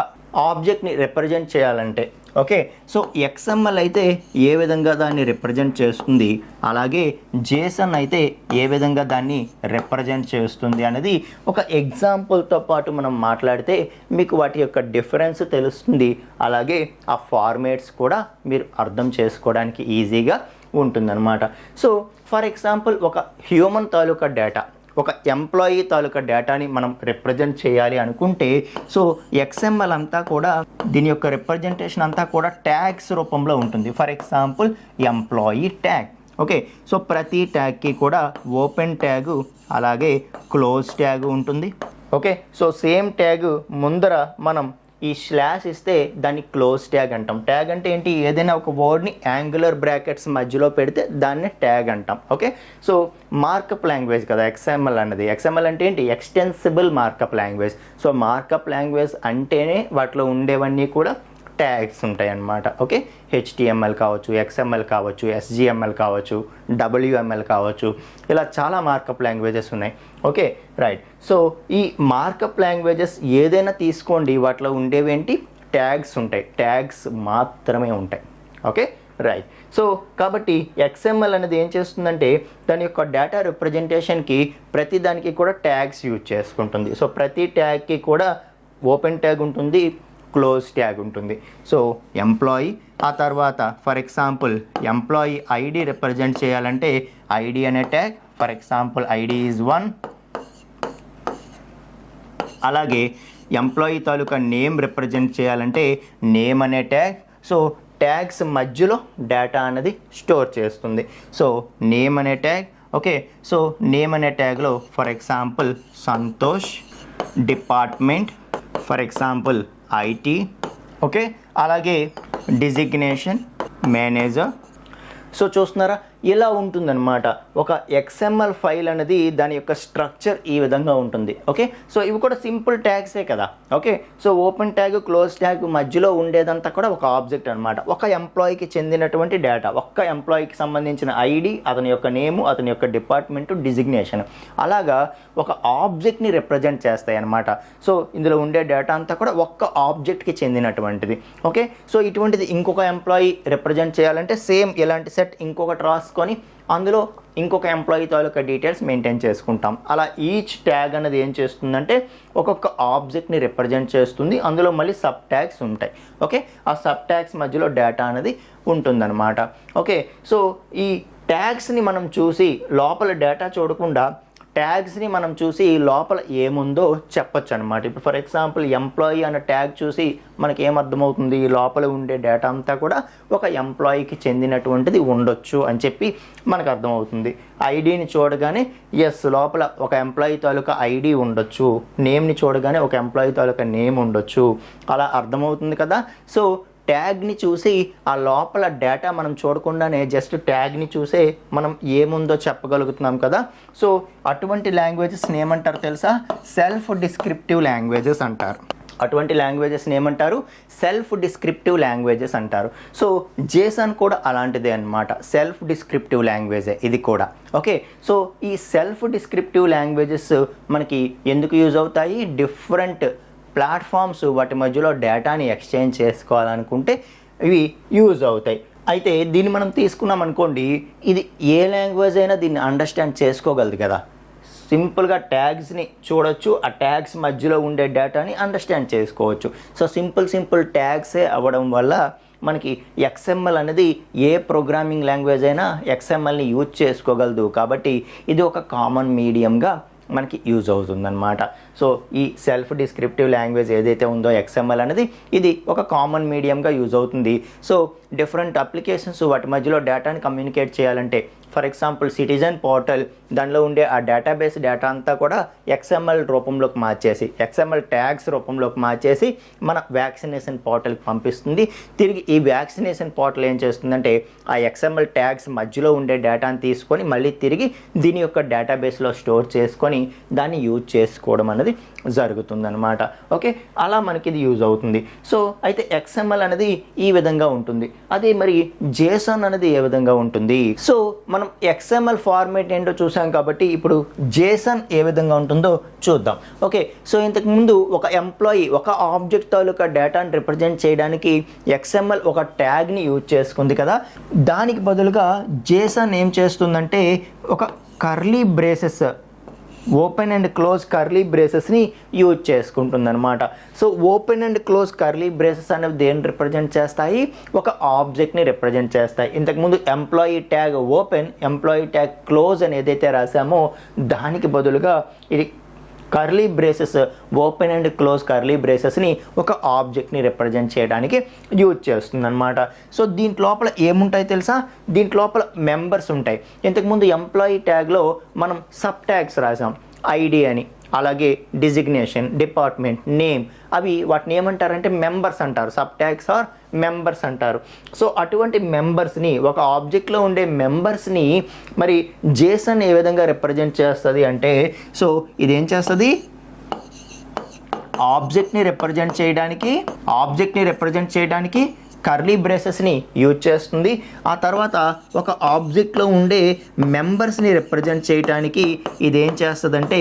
ఆబ్జెక్ట్ని రిప్రజెంట్ చేయాలంటే ఓకే. సో ఎక్స్ఎంఎల్ అయితే ఏ విధంగా దాన్ని రిప్రజెంట్ చేస్తుంది, అలాగే జేసన్ అయితే ఏ విధంగా దాన్ని రిప్రజెంట్ చేస్తుంది అనేది ఒక ఎగ్జాంపుల్తో పాటు మనం మాట్లాడితే మీకు వాటి యొక్క డిఫరెన్స్ తెలుస్తుంది. అలాగే ఆ ఫార్మేట్స్ కూడా మీరు అర్థం చేసుకోవడానికి ఈజీగా ఉంటుందన్నమాట. సో ఫర్ ఎగ్జాంపుల్ ఒక హ్యూమన్ తాలూకా డేటా, ఒక ఎంప్లాయీ తాలూకా డేటాని మనం రిప్రజెంట్ చేయాలి అనుకుంటే సో ఎక్స్ఎంఎల్ అంతా కూడా దీని యొక్క రిప్రజెంటేషన్ అంతా కూడా ట్యాగ్స్ రూపంలో ఉంటుంది. For example employee tag. Okay. So ప్రతి ట్యాగ్కి కూడా ఓపెన్ ట్యాగు అలాగే క్లోజ్ ట్యాగు ఉంటుంది. ఓకే. సో సేమ్ ట్యాగ్ ముందర మనం ఈ స్లాష్ ఇస్తే దాన్ని క్లోజ్ ట్యాగ్ అంటాం. ట్యాగ్ అంటే ఏంటి? ఏదైనా ఒక వర్డ్ని యాంగులర్ బ్రాకెట్స్ మధ్యలో పెడితే దాన్ని ట్యాగ్ అంటాం. ఓకే. సో మార్కప్ లాంగ్వేజ్ కదా ఎక్స్ఎంఎల్ అన్నది. ఎక్స్ఎంఎల్ అంటే ఏంటి? Extensible markup language. So markup language అంటేనే వాటిలో ఉండేవన్నీ కూడా ట్యాగ్స్ ఉంటాయి అన్నమాట. ఓకే. హెచ్టిఎంఎల్ కావచ్చు, ఎక్స్ఎంఎల్ కావచ్చు, ఎస్జిఎంఎల్ కావచ్చు, డబ్ల్యూఎంఎల్ కావచ్చు, ఇలా చాలా మార్కప్ లాంగ్వేజెస్ ఉన్నాయి. ఓకే. రైట్. సో ఈ మార్కప్ లాంగ్వేజెస్ ఏదైనా తీసుకోండి, వాటిలో ఉండేవేంటి? ట్యాగ్స్ ఉంటాయి. ట్యాగ్స్ మాత్రమే ఉంటాయి. ఓకే. రైట్. సో కాబట్టి ఎక్స్ఎంఎల్ అనేది ఏం చేస్తుందంటే దాని యొక్క డేటా రిప్రజెంటేషన్కి ప్రతి దానికి కూడా ట్యాగ్స్ యూజ్ చేసుకుంటుంది. సో ప్రతి ట్యాగ్కి కూడా ఓపెన్ ట్యాగ్ ఉంటుంది, క్లోజ్ ట్యాగ్ ఉంటుంది. సో ఎంప్లాయీ, ఆ తర్వాత for example employee ID represent చేయాలంటే ఐడి అనే tag. For example ID is 1. అలాగే ఎంప్లాయీ తాలూకా నేమ్ రిప్రజెంట్ చేయాలంటే నేమ్ అనే ట్యాగ్. సో ట్యాగ్స్ మధ్యలో డేటా అనేది స్టోర్ చేస్తుంది. సో నేమ్ అనే ట్యాగ్. ఓకే. సో నేమ్ అనే ట్యాగ్లో for example Santosh. Department, for example IT, okay, అలాగే డిజిగ్నేషన్ మేనేజర్. సో చూస్తున్నారా, ఇలా ఉంటుందన్నమాట. ఒక XML ఫైల్ అనేది దాని యొక్క స్ట్రక్చర్ ఈ విధంగా ఉంటుంది. ఓకే, సో ఇవి కూడా సింపుల్ ట్యాగ్సే కదా. Okay, so open tag, close tag మధ్యలో ఉండేదంతా కూడా ఒక ఆబ్జెక్ట్ అనమాట. ఒక ఎంప్లాయీకి చెందినటువంటి డేటా, ఒక్క ఎంప్లాయీకి సంబంధించిన ఐడి, అతని యొక్క నేము, అతని యొక్క డిపార్ట్మెంటు, డిజిగ్నేషన్, అలాగా ఒక ఆబ్జెక్ట్ని రిప్రజెంట్ చేస్తాయి అనమాట. సో ఇందులో ఉండే డేటా అంతా కూడా ఒక్క ఆబ్జెక్ట్కి చెందినటువంటిది. ఓకే, సో ఇటువంటిది ఇంకొక ఎంప్లాయీ రిప్రజెంట్ చేయాలంటే సేమ్ ఇలాంటి సెట్ ఇంకొకటి రాసుకొని అందులో ఇంకొక ఎంప్లాయీ తాలూకా డీటెయిల్స్ మెయింటైన్ చేసుకుంటాం. అలా ఈచ్ ట్యాగ్ అనేది ఏం చేస్తుందంటే ఒక్కొక్క ఆబ్జెక్ట్ని రిప్రజెంట్ చేస్తుంది. అందులో మళ్ళీ సబ్ ట్యాగ్స్ ఉంటాయి. ఓకే, ఆ సబ్ ట్యాగ్స్ మధ్యలో డేటా అనేది ఉంటుందన్నమాట. ఓకే, సో ఈ ట్యాగ్స్ని మనం చూసి లోపల డేటా చూడకుండా ట్యాగ్స్ని మనం చూసి లోపల ఏముందో చెప్పొచ్చు అనమాట. ఇప్పుడు ఫర్ ఎగ్జాంపుల్ ఎంప్లాయీ అన్న ట్యాగ్ చూసి మనకి ఏమర్థమవుతుంది, లోపల ఉండే డేటా అంతా కూడా ఒక ఎంప్లాయీకి చెందినటువంటిది ఉండొచ్చు అని చెప్పి మనకు అర్థమవుతుంది. ఐడిని చూడగానే ఎస్ లోపల ఒక ఎంప్లాయీ తాలూకా ఐడి ఉండొచ్చు, నేమ్ని చూడగానే ఒక ఎంప్లాయీ తాలూకా నేమ్ ఉండొచ్చు, అలా అర్థమవుతుంది కదా. సో ట్యాగ్ని చూసి ఆ లోపల డేటా మనం చూడకుండానే జస్ట్ ట్యాగ్ని చూసే మనం ఏముందో చెప్పగలుగుతున్నాం కదా. సో అటువంటి లాంగ్వేజెస్ని ఏమంటారు తెలుసా? సెల్ఫ్ డిస్క్రిప్టివ్ లాంగ్వేజెస్ అంటారు. అటువంటి లాంగ్వేజెస్ని ఏమంటారు? సెల్ఫ్ డిస్క్రిప్టివ్ లాంగ్వేజెస్ అంటారు. సో జేసన్ కూడా అలాంటిదే అనమాట, సెల్ఫ్ డిస్క్రిప్టివ్ లాంగ్వేజే ఇది కూడా. ఓకే, సో ఈ సెల్ఫ్ డిస్క్రిప్టివ్ లాంగ్వేజెస్ మనకి ఎందుకు యూజ్ అవుతాయి? డిఫరెంట్ ప్లాట్ఫామ్స్ వాటి మధ్యలో డేటాని ఎక్స్చేంజ్ చేసుకోవాలనుకుంటే ఇవి యూజ్ అవుతాయి. అయితే దీన్ని మనం తీసుకున్నాం అనుకోండి, ఇది ఏ లాంగ్వేజ్ అయినా దీన్ని అండర్స్టాండ్ చేసుకోగలదు కదా. సింపుల్గా ట్యాగ్స్ని చూడొచ్చు, ఆ ట్యాగ్స్ మధ్యలో ఉండే డేటాని అండర్స్టాండ్ చేసుకోవచ్చు. సో సింపుల్ ట్యాగ్సే అవ్వడం వల్ల మనకి XML అనేది ఏ ప్రోగ్రామింగ్ లాంగ్వేజ్ అయినా XMLని యూజ్ చేసుకోగలదు. కాబట్టి ఇది ఒక కామన్ మీడియంగా మనకి యూజ్ అవుతుందన్నమాట. సో ఈ సెల్ఫ్ డిస్క్రిప్టివ్ లాంగ్వేజ్ ఏదైతే ఉందో XML అనేది ఇది ఒక కామన్ మీడియంగా యూజ్ అవుతుంది. సో డిఫరెంట్ అప్లికేషన్స్ వాటి మధ్యలో డేటాని కమ్యూనికేట్ చేయాలంటే ఫర్ ఎగ్జాంపుల్ సిటిజన్ పోర్టల్, దానిలో ఉండే ఆ డేటాబేస్ డేటా అంతా కూడా XML రూపంలోకి మార్చేసి, XML ట్యాగ్స్ రూపంలోకి మార్చేసి మన వ్యాక్సినేషన్ పోర్టల్కి పంపిస్తుంది. తిరిగి ఈ వ్యాక్సినేషన్ పోర్టల్ ఏం చేస్తుందంటే ఆ XML ట్యాగ్స్ మధ్యలో ఉండే డేటాని తీసుకొని మళ్ళీ తిరిగి దీని యొక్క డేటాబేస్లో స్టోర్ చేసుకొని దాన్ని యూజ్ చేసుకోవడం అనేది జరుగుతుందన్నమాట. ఓకే, అలా మనకి ఇది యూజ్ అవుతుంది. సో అయితే XML అనేది ఈ విధంగా ఉంటుంది. అదే మరి JSON అనేది ఏ విధంగా ఉంటుంది? సో మనం XML ఫార్మేట్ ఏంటో చూసాం కాబట్టి ఇప్పుడు JSON ఏ విధంగా ఉంటుందో చూద్దాం. ఓకే, సో ఇంతకు ముందు ఒక ఎంప్లాయీ ఒక ఆబ్జెక్ట్ తాలూకా డేటాను రిప్రజెంట్ చేయడానికి XML ఒక ట్యాగ్ని యూజ్ చేసుకుంది కదా. దానికి బదులుగా JSON ఏం చేస్తుందంటే ఒక curly braces, open and close curly బ్రేసెస్ని యూజ్ చేసుకుంటుందన్నమాట. So open and close curly braces అనేవి దేన్ని రిప్రజెంట్ చేస్తాయి? ఒక ఆబ్జెక్ట్ని రిప్రజెంట్ చేస్తాయి. ఇంతకుముందు employee tag open, employee tag close అని ఏదైతే రాసామో దానికి బదులుగా ఇది curly braces, open and close curly బ్రేసెస్ని ఒక ఆబ్జెక్ట్ని రిప్రజెంట్ చేయడానికి యూజ్ చేస్తుందన్నమాట. సో దీంట్ లోపల ఏముంటాయి తెలుసా? దీంట్ లోపల మెంబర్స్ ఉంటాయి. ఇంతకుముందు ఎంప్లాయీ ట్యాగ్లో మనం సబ్ ట్యాగ్స్ రాసాం, ఐడి అని, అలాగే డిజిగ్నేషన్, డిపార్ట్మెంట్, నేమ్, అవి వాటిని ఏమంటారంటే మెంబర్స్ అంటారు. సబ్ ట్యాగ్స్ ఆర్ మెంబర్స్ అంటారు. సో అటువంటి మెంబర్స్ని, ఒక ఆబ్జెక్ట్లో ఉండే మెంబర్స్ని మరి JSON ఏ విధంగా రిప్రజెంట్ చేస్తుంది అంటే, సో ఇదేం చేస్తుంది? ఆబ్జెక్ట్ని రిప్రజెంట్ చేయడానికి కర్లీ బ్రేసెస్ని యూజ్ చేస్తుంది. ఆ తర్వాత ఒక ఆబ్జెక్ట్లో ఉండే మెంబర్స్ని రిప్రజెంట్ చేయడానికి ఇదేం చేస్తుందంటే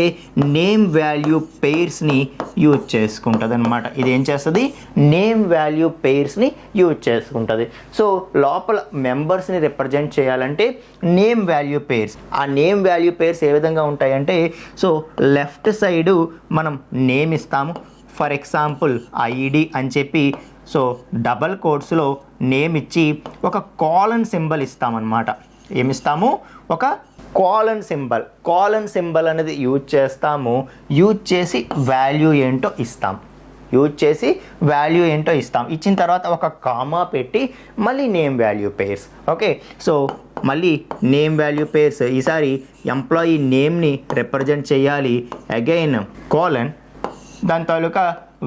నేమ్ వాల్యూ పెయిర్స్ని యూజ్ చేసుకుంటుంది అనమాట. ఇదేం చేస్తుంది? నేమ్ వాల్యూ పెయిర్స్ని యూజ్ చేసుకుంటుంది. సో లోపల మెంబర్స్ని రిప్రజెంట్ చేయాలంటే నేమ్ వాల్యూ పెయిర్స్, ఆ నేమ్ వాల్యూ పెయిర్స్ ఏ విధంగా ఉంటాయంటే, సో లెఫ్ట్ సైడు మనం నేమ్ ఇస్తాము, ఫర్ ఎగ్జాంపుల్ ఐడి అని చెప్పి, సో డబల్ కోట్స్లో నేమ్ ఇచ్చి ఒక కాలన్ సింబల్ ఇస్తామన్నమాట. ఏమిస్తాము? ఒక కాలన్ సింబల్ అనేది యూజ్ చేస్తాము. యూజ్ చేసి వాల్యూ ఏంటో ఇస్తాం. ఇచ్చిన తర్వాత ఒక కామా పెట్టి మళ్ళీ name value pairs. Okay, so మళ్ళీ నేమ్ వాల్యూ పెయిర్స్, ఈసారి ఎంప్లాయీ నేమ్ని రిప్రజెంట్ చేయాలి. అగైన్ కాలన్ దాని తాలూకా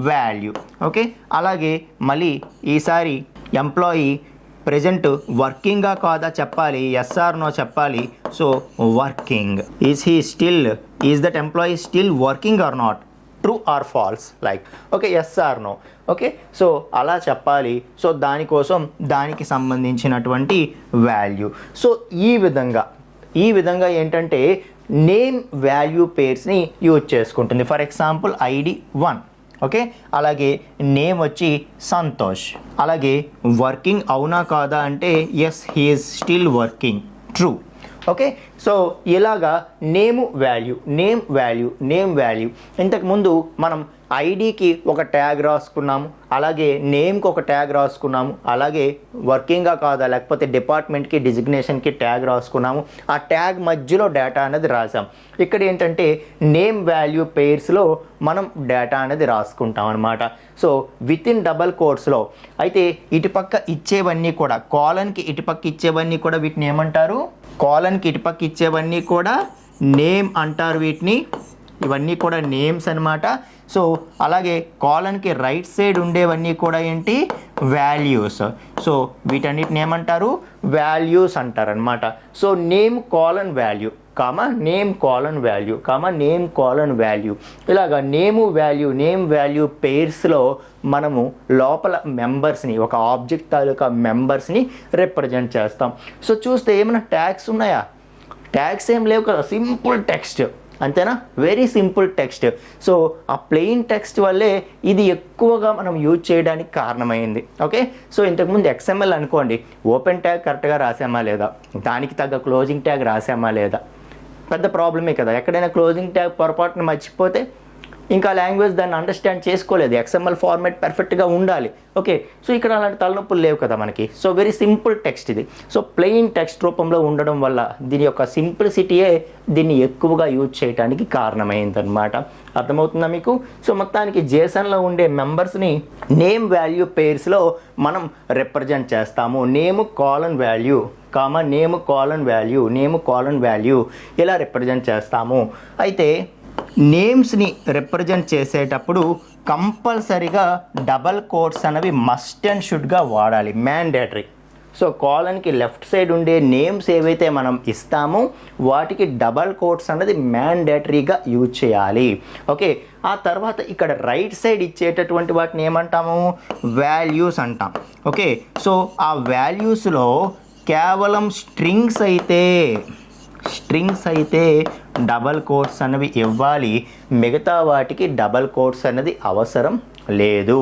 వాల్యూ. ఓకే, అలాగే మళ్ళీ ఈసారి ఎంప్లాయీ ప్రెజెంట్ వర్కింగా కాదా చెప్పాలి, ఎస్ ఆర్ నో చెప్పాలి. So working. Is that employee still working or not, true or false, like okay yes or no. Okay, so అలా చెప్పాలి. సో దానికోసం దానికి సంబంధించినటువంటి వాల్యూ. సో ఈ విధంగా ఏంటంటే నేమ్ వాల్యూ పేర్స్ని యూజ్ చేసుకుంటుంది. For example ID 1. ఓకే, అలాగే నేమ్ వచ్చి సంతోష్. అలాగే వర్కింగ్ అవునా కాదా అంటే yes he is still working, true. Okay, so ఇలాగా నేమ్ వాల్యూ. ఇంతకుముందు మనం ఐడికి ఒక ట్యాగ్ రాసుకున్నాము, అలాగే నేమ్కి ఒక ట్యాగ్ రాసుకున్నాము, అలాగే వర్కింగ్గా కాదా లేకపోతే డిపార్ట్మెంట్కి డిజిగ్నేషన్కి ట్యాగ్ రాసుకున్నాము. ఆ ట్యాగ్ మధ్యలో డేటా అనేది రాసాం. ఇక్కడ ఏంటంటే నేమ్ వాల్యూ పేర్స్లో మనం డేటా అనేది రాసుకుంటాం అనమాట. సో విత్ ఇన్ డబల్ కోట్స్లో అయితే ఇటుపక్క ఇచ్చేవన్నీ కూడా కాలన్కి ఇటుపక్క ఇచ్చేవన్నీ కూడా వీటిని ఏమంటారు, కాలన్కి ఇటుపక్క ఇచ్చేవన్నీ కూడా నేమ్ అంటారు వీటిని. ఇవన్నీ కూడా నేమ్స్ అనమాట. సో అలాగే కాలన్కి రైట్ సైడ్ ఉండేవన్నీ కూడా ఏంటి, వాల్యూస్. సో వీటన్నిటిని ఏమంటారు, వాల్యూస్ అంటారు అనమాట. So name colon value name colon value ఇలాగా నేమ్ వాల్యూ పేర్స్లో మనము లోపల మెంబర్స్ని, ఒక ఆబ్జెక్ట్ తాలూకా మెంబర్స్ని రిప్రజెంట్ చేస్తాం. సో చూస్తే ఏమైనా ట్యాగ్స్ ఉన్నాయా, ట్యాగ్స్ ఏం లేవు కదా, సింపుల్ టెక్స్ట్ అంతేనా, వెరీ సింపుల్ టెక్స్ట్. సో ఆ ప్లెయిన్ టెక్స్ట్ వల్లే ఇది ఎక్కువగా మనం యూజ్ చేయడానికి కారణమైంది. ఓకే, సో ఇంతకుముందు XML అనుకోండి, ఓపెన్ ట్యాగ్ కరెక్ట్గా రాసామా లేదా, దానికి తగ్గ క్లోజింగ్ ట్యాగ్ రాసామా లేదా, పెద్ద ప్రాబ్లమే కదా. ఎక్కడైనా క్లోజింగ్ ట్యాగ్ పొరపాటున మర్చిపోతే ఇంకా లాంగ్వేజ్ దాన్ని అండర్స్టాండ్ చేసుకోలేదు. XML ఫార్మాట్ పర్ఫెక్ట్గా ఉండాలి. ఓకే, సో ఇక్కడ అలాంటి తలనొప్పులు లేవు కదా మనకి. సో వెరీ సింపుల్ టెక్స్ట్ ఇది. సో ప్లెయిన్ టెక్స్ట్ రూపంలో ఉండడం వల్ల దీని యొక్క సింప్లిసిటీయే దీన్ని ఎక్కువగా యూజ్ చేయడానికి కారణమైందనమాట. అర్థమవుతుందా మీకు? సో మొత్తానికి జేసన్లో ఉండే మెంబర్స్ని నేమ్ వాల్యూ పేర్స్లో మనం రిప్రజెంట్ చేస్తాము. నేమ్ కాలన్ వాల్యూ ఇలా రిప్రజెంట్ చేస్తాము. అయితే నేమ్స్ని రిప్రజెంట్ చేసేటప్పుడు కంపల్సరీగా డబల్ కోట్స్ అనేవి మస్ట్ అండ్ షుడ్గా వాడాలి, మ్యాండేటరీ. సో కాలన్కి లెఫ్ట్ సైడ్ ఉండే నేమ్స్ ఏవైతే మనం ఇస్తామో వాటికి డబల్ కోట్స్ అనేది మ్యాండేటరీగా యూజ్ చేయాలి. ఓకే, ఆ తర్వాత ఇక్కడ రైట్ సైడ్ ఇచ్చేటటువంటి వాటిని ఏమంటాము, వాల్యూస్ అంటాం. ఓకే, సో ఆ వాల్యూస్లో కేవలం స్ట్రింగ్స్ అయితే డబల్ కోట్స్ అనేవి ఇవ్వాలి, మిగతా వాటికి డబల్ కోట్స్ అనేది అవసరం లేదు.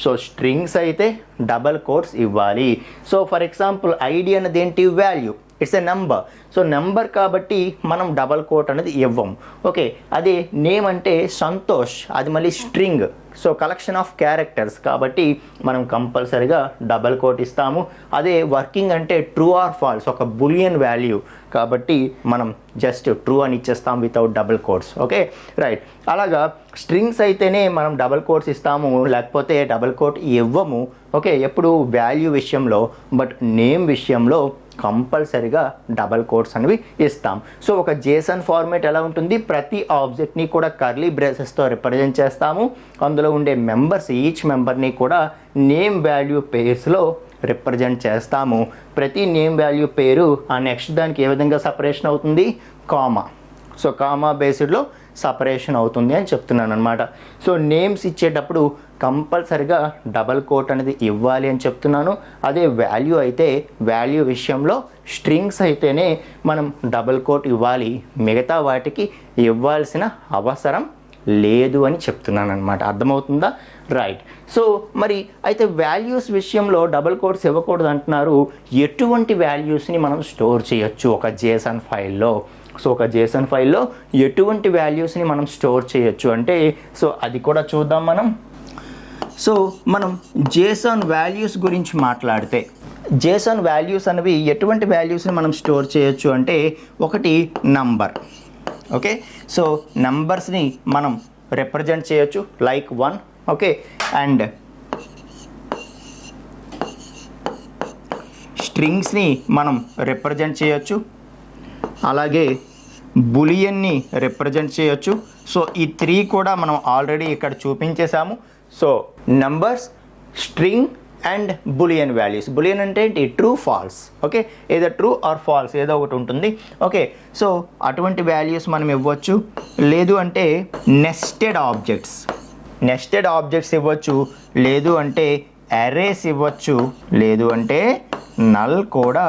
సో స్ట్రింగ్స్ అయితే డబల్ కోట్స్ ఇవ్వాలి. సో ఫర్ ఎగ్జాంపుల్ ఐడి అనేది ఏంటి, value, it's a number. So number కాబట్టి మనం డబల్ కోట్ అనేది ఇవ్వం. ఓకే, అదే నేమ్ అంటే సంతోష్, అది మళ్ళీ string. So collection of characters కాబట్టి మనం కంపల్సరీగా డబల్ కోట్ ఇస్తాము. అదే వర్కింగ్ అంటే ట్రూ ఆర్ ఫాల్స్, ఒక బులియన్ వాల్యూ కాబట్టి మనం జస్ట్ ట్రూ అని ఇచ్చేస్తాం without double quotes. Okay, right. అలాగా స్ట్రింగ్స్ అయితేనే మనం డబుల్ కోట్స్ ఇస్తాము, లేకపోతే డబుల్ కోట్ ఇవ్వము. ఓకే, ఎప్పుడు వాల్యూ విషయంలో, బట్ నేమ్ విషయంలో కంపల్సరీగా డబల్ కోట్స్ అనేవి ఇస్తాం. సో ఒక జేసన్ ఫార్మేట్ ఎలా ఉంటుంది, ప్రతి ఆబ్జెక్ట్ని కూడా కర్లీ బ్రేసెస్తో రిప్రజెంట్ చేస్తాము. అందులో ఉండే మెంబర్స్, ఈచ్ మెంబర్ని కూడా నేమ్ వాల్యూ పేర్స్లో రిప్రజెంట్ చేస్తాము. ప్రతి నేమ్ వాల్యూ పేరు ఆ నెక్స్ట్ దానికి ఏ విధంగా సపరేషన్ అవుతుంది, కామా. సో కామా బేస్డ్లో సపరేషన్ అవుతుంది అని చెప్తున్నాను అనమాట. సో నేమ్స్ ఇచ్చేటప్పుడు కంపల్సరిగా డబల్ కోట్ అనేది ఇవ్వాలి అని చెప్తున్నాను. అదే వాల్యూ అయితే వాల్యూ విషయంలో స్ట్రింగ్స్ అయితేనే మనం డబల్ కోట్ ఇవ్వాలి, మిగతా వాటికి ఇవ్వాల్సిన అవసరం లేదు అని చెప్తున్నాను అనమాట. అర్థమవుతుందా? రైట్. సో మరి అయితే వాల్యూస్ విషయంలో డబల్ కోట్స్ ఇవ్వకూడదు అంటున్నారు. ఎటువంటి వాల్యూస్ని మనం స్టోర్ చేయొచ్చు ఒక జేసన్ ఫైల్లో? సో ఒక జేసన్ ఫైల్లో ఎటువంటి వాల్యూస్ని మనం స్టోర్ చేయొచ్చు అంటే, సో అది కూడా చూద్దాం మనం. సో మనం జేసన్ వాల్యూస్ గురించి మాట్లాడితే, జేసన్ వాల్యూస్ అనేవి ఎటువంటి వాల్యూస్ని మనం స్టోర్ చేయొచ్చు అంటే, ఒకటి నంబర్. ఓకే, సో నంబర్స్ని మనం రిప్రజెంట్ చేయొచ్చు లైక్ 1. ఓకే, అండ్ స్ట్రింగ్స్ని మనం రిప్రజెంట్ చేయొచ్చు, అలాగే బులియన్ని రిప్రజెంట్ చేయొచ్చు. సో ఈ 3 కూడా మనం ఆల్రెడీ ఇక్కడ చూపించేసాము. So numbers, string and boolean values. Boolean అంటే ఏంటి? True, false. ఓకే, ఏదో ట్రూ ఆర్ ఫాల్స్ ఏదో ఒకటి ఉంటుంది. ఓకే, సో అటువంటి వాల్యూస్ మనం ఇవ్వచ్చు. లేదు అంటే నెస్టెడ్ ఆబ్జెక్ట్స్ ఇవ్వచ్చు. లేదు అంటే అరేస్ ఇవ్వచ్చు. లేదు అంటే నల్ కూడా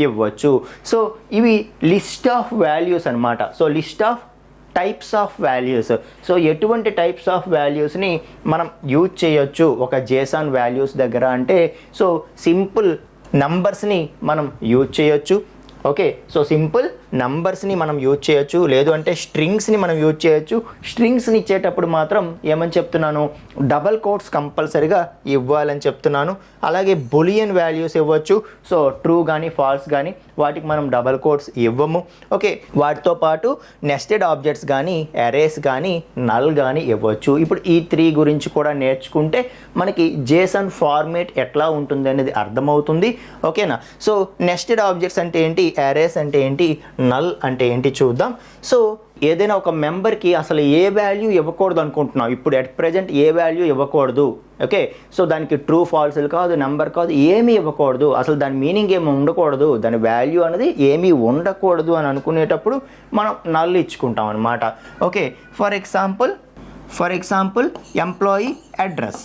ఇవ్వచ్చు. సో ఇవి లిస్ట్ ఆఫ్ వాల్యూస్ అన్నమాట. So list of types of values. So ఎటువంటి టైప్స్ ఆఫ్ వాల్యూస్ని మనం యూజ్ చేయొచ్చు ఒక జేసన్ వాల్యూస్ దగ్గర అంటే, సో సింపుల్ నంబర్స్ని మనం యూజ్ చేయొచ్చు. ఓకే, సో సింపుల్ నంబర్స్ని మనం యూజ్ చేయొచ్చు. లేదు అంటే స్ట్రింగ్స్ని మనం యూజ్ చేయొచ్చు. స్ట్రింగ్స్ని ఇచ్చేటప్పుడు మాత్రం ఏమని చెప్తున్నాను? డబల్ కోట్స్ కంపల్సరీగా ఇవ్వాలని చెప్తున్నాను. అలాగే బులియన్ వాల్యూస్ ఇవ్వచ్చు. సో ట్రూ కానీ ఫాల్స్ కానీ వాటికి మనం డబల్ కోట్స్ ఇవ్వము. ఓకే, వాటితో పాటు నెస్టెడ్ ఆబ్జెక్ట్స్ కానీ అరేస్ కానీ నల్ కానీ ఇవ్వచ్చు. ఇప్పుడు ఈ 3 గురించి కూడా నేర్చుకుంటే మనకి జేసన్ ఫార్మేట్ ఎట్లా ఉంటుంది అనేది అర్థమవుతుంది. ఓకేనా? సో నెస్టెడ్ ఆబ్జెక్ట్స్ అంటే ఏంటి, అరేస్ అంటే ఏంటి, నల్ అంటే ఏంటి చూద్దాం. సో ఏదైనా ఒక మెంబర్కి అసలు ఏ వాల్యూ ఇవ్వకూడదు అనుకుంటున్నాం. ఇప్పుడు అట్ ప్రెజెంట్ ఏ వాల్యూ ఇవ్వకూడదు. ఓకే, సో దానికి ట్రూ ఫాల్స్లు కాదు, నెంబర్ కాదు, ఏమీ ఇవ్వకూడదు. అసలు దాని మీనింగ్ ఏమి ఉండకూడదు, దాని వాల్యూ అనేది ఏమీ ఉండకూడదు అని అనుకునేటప్పుడు మనం నల్ ఇచ్చుకుంటాం అనమాట. Okay, for example employee address.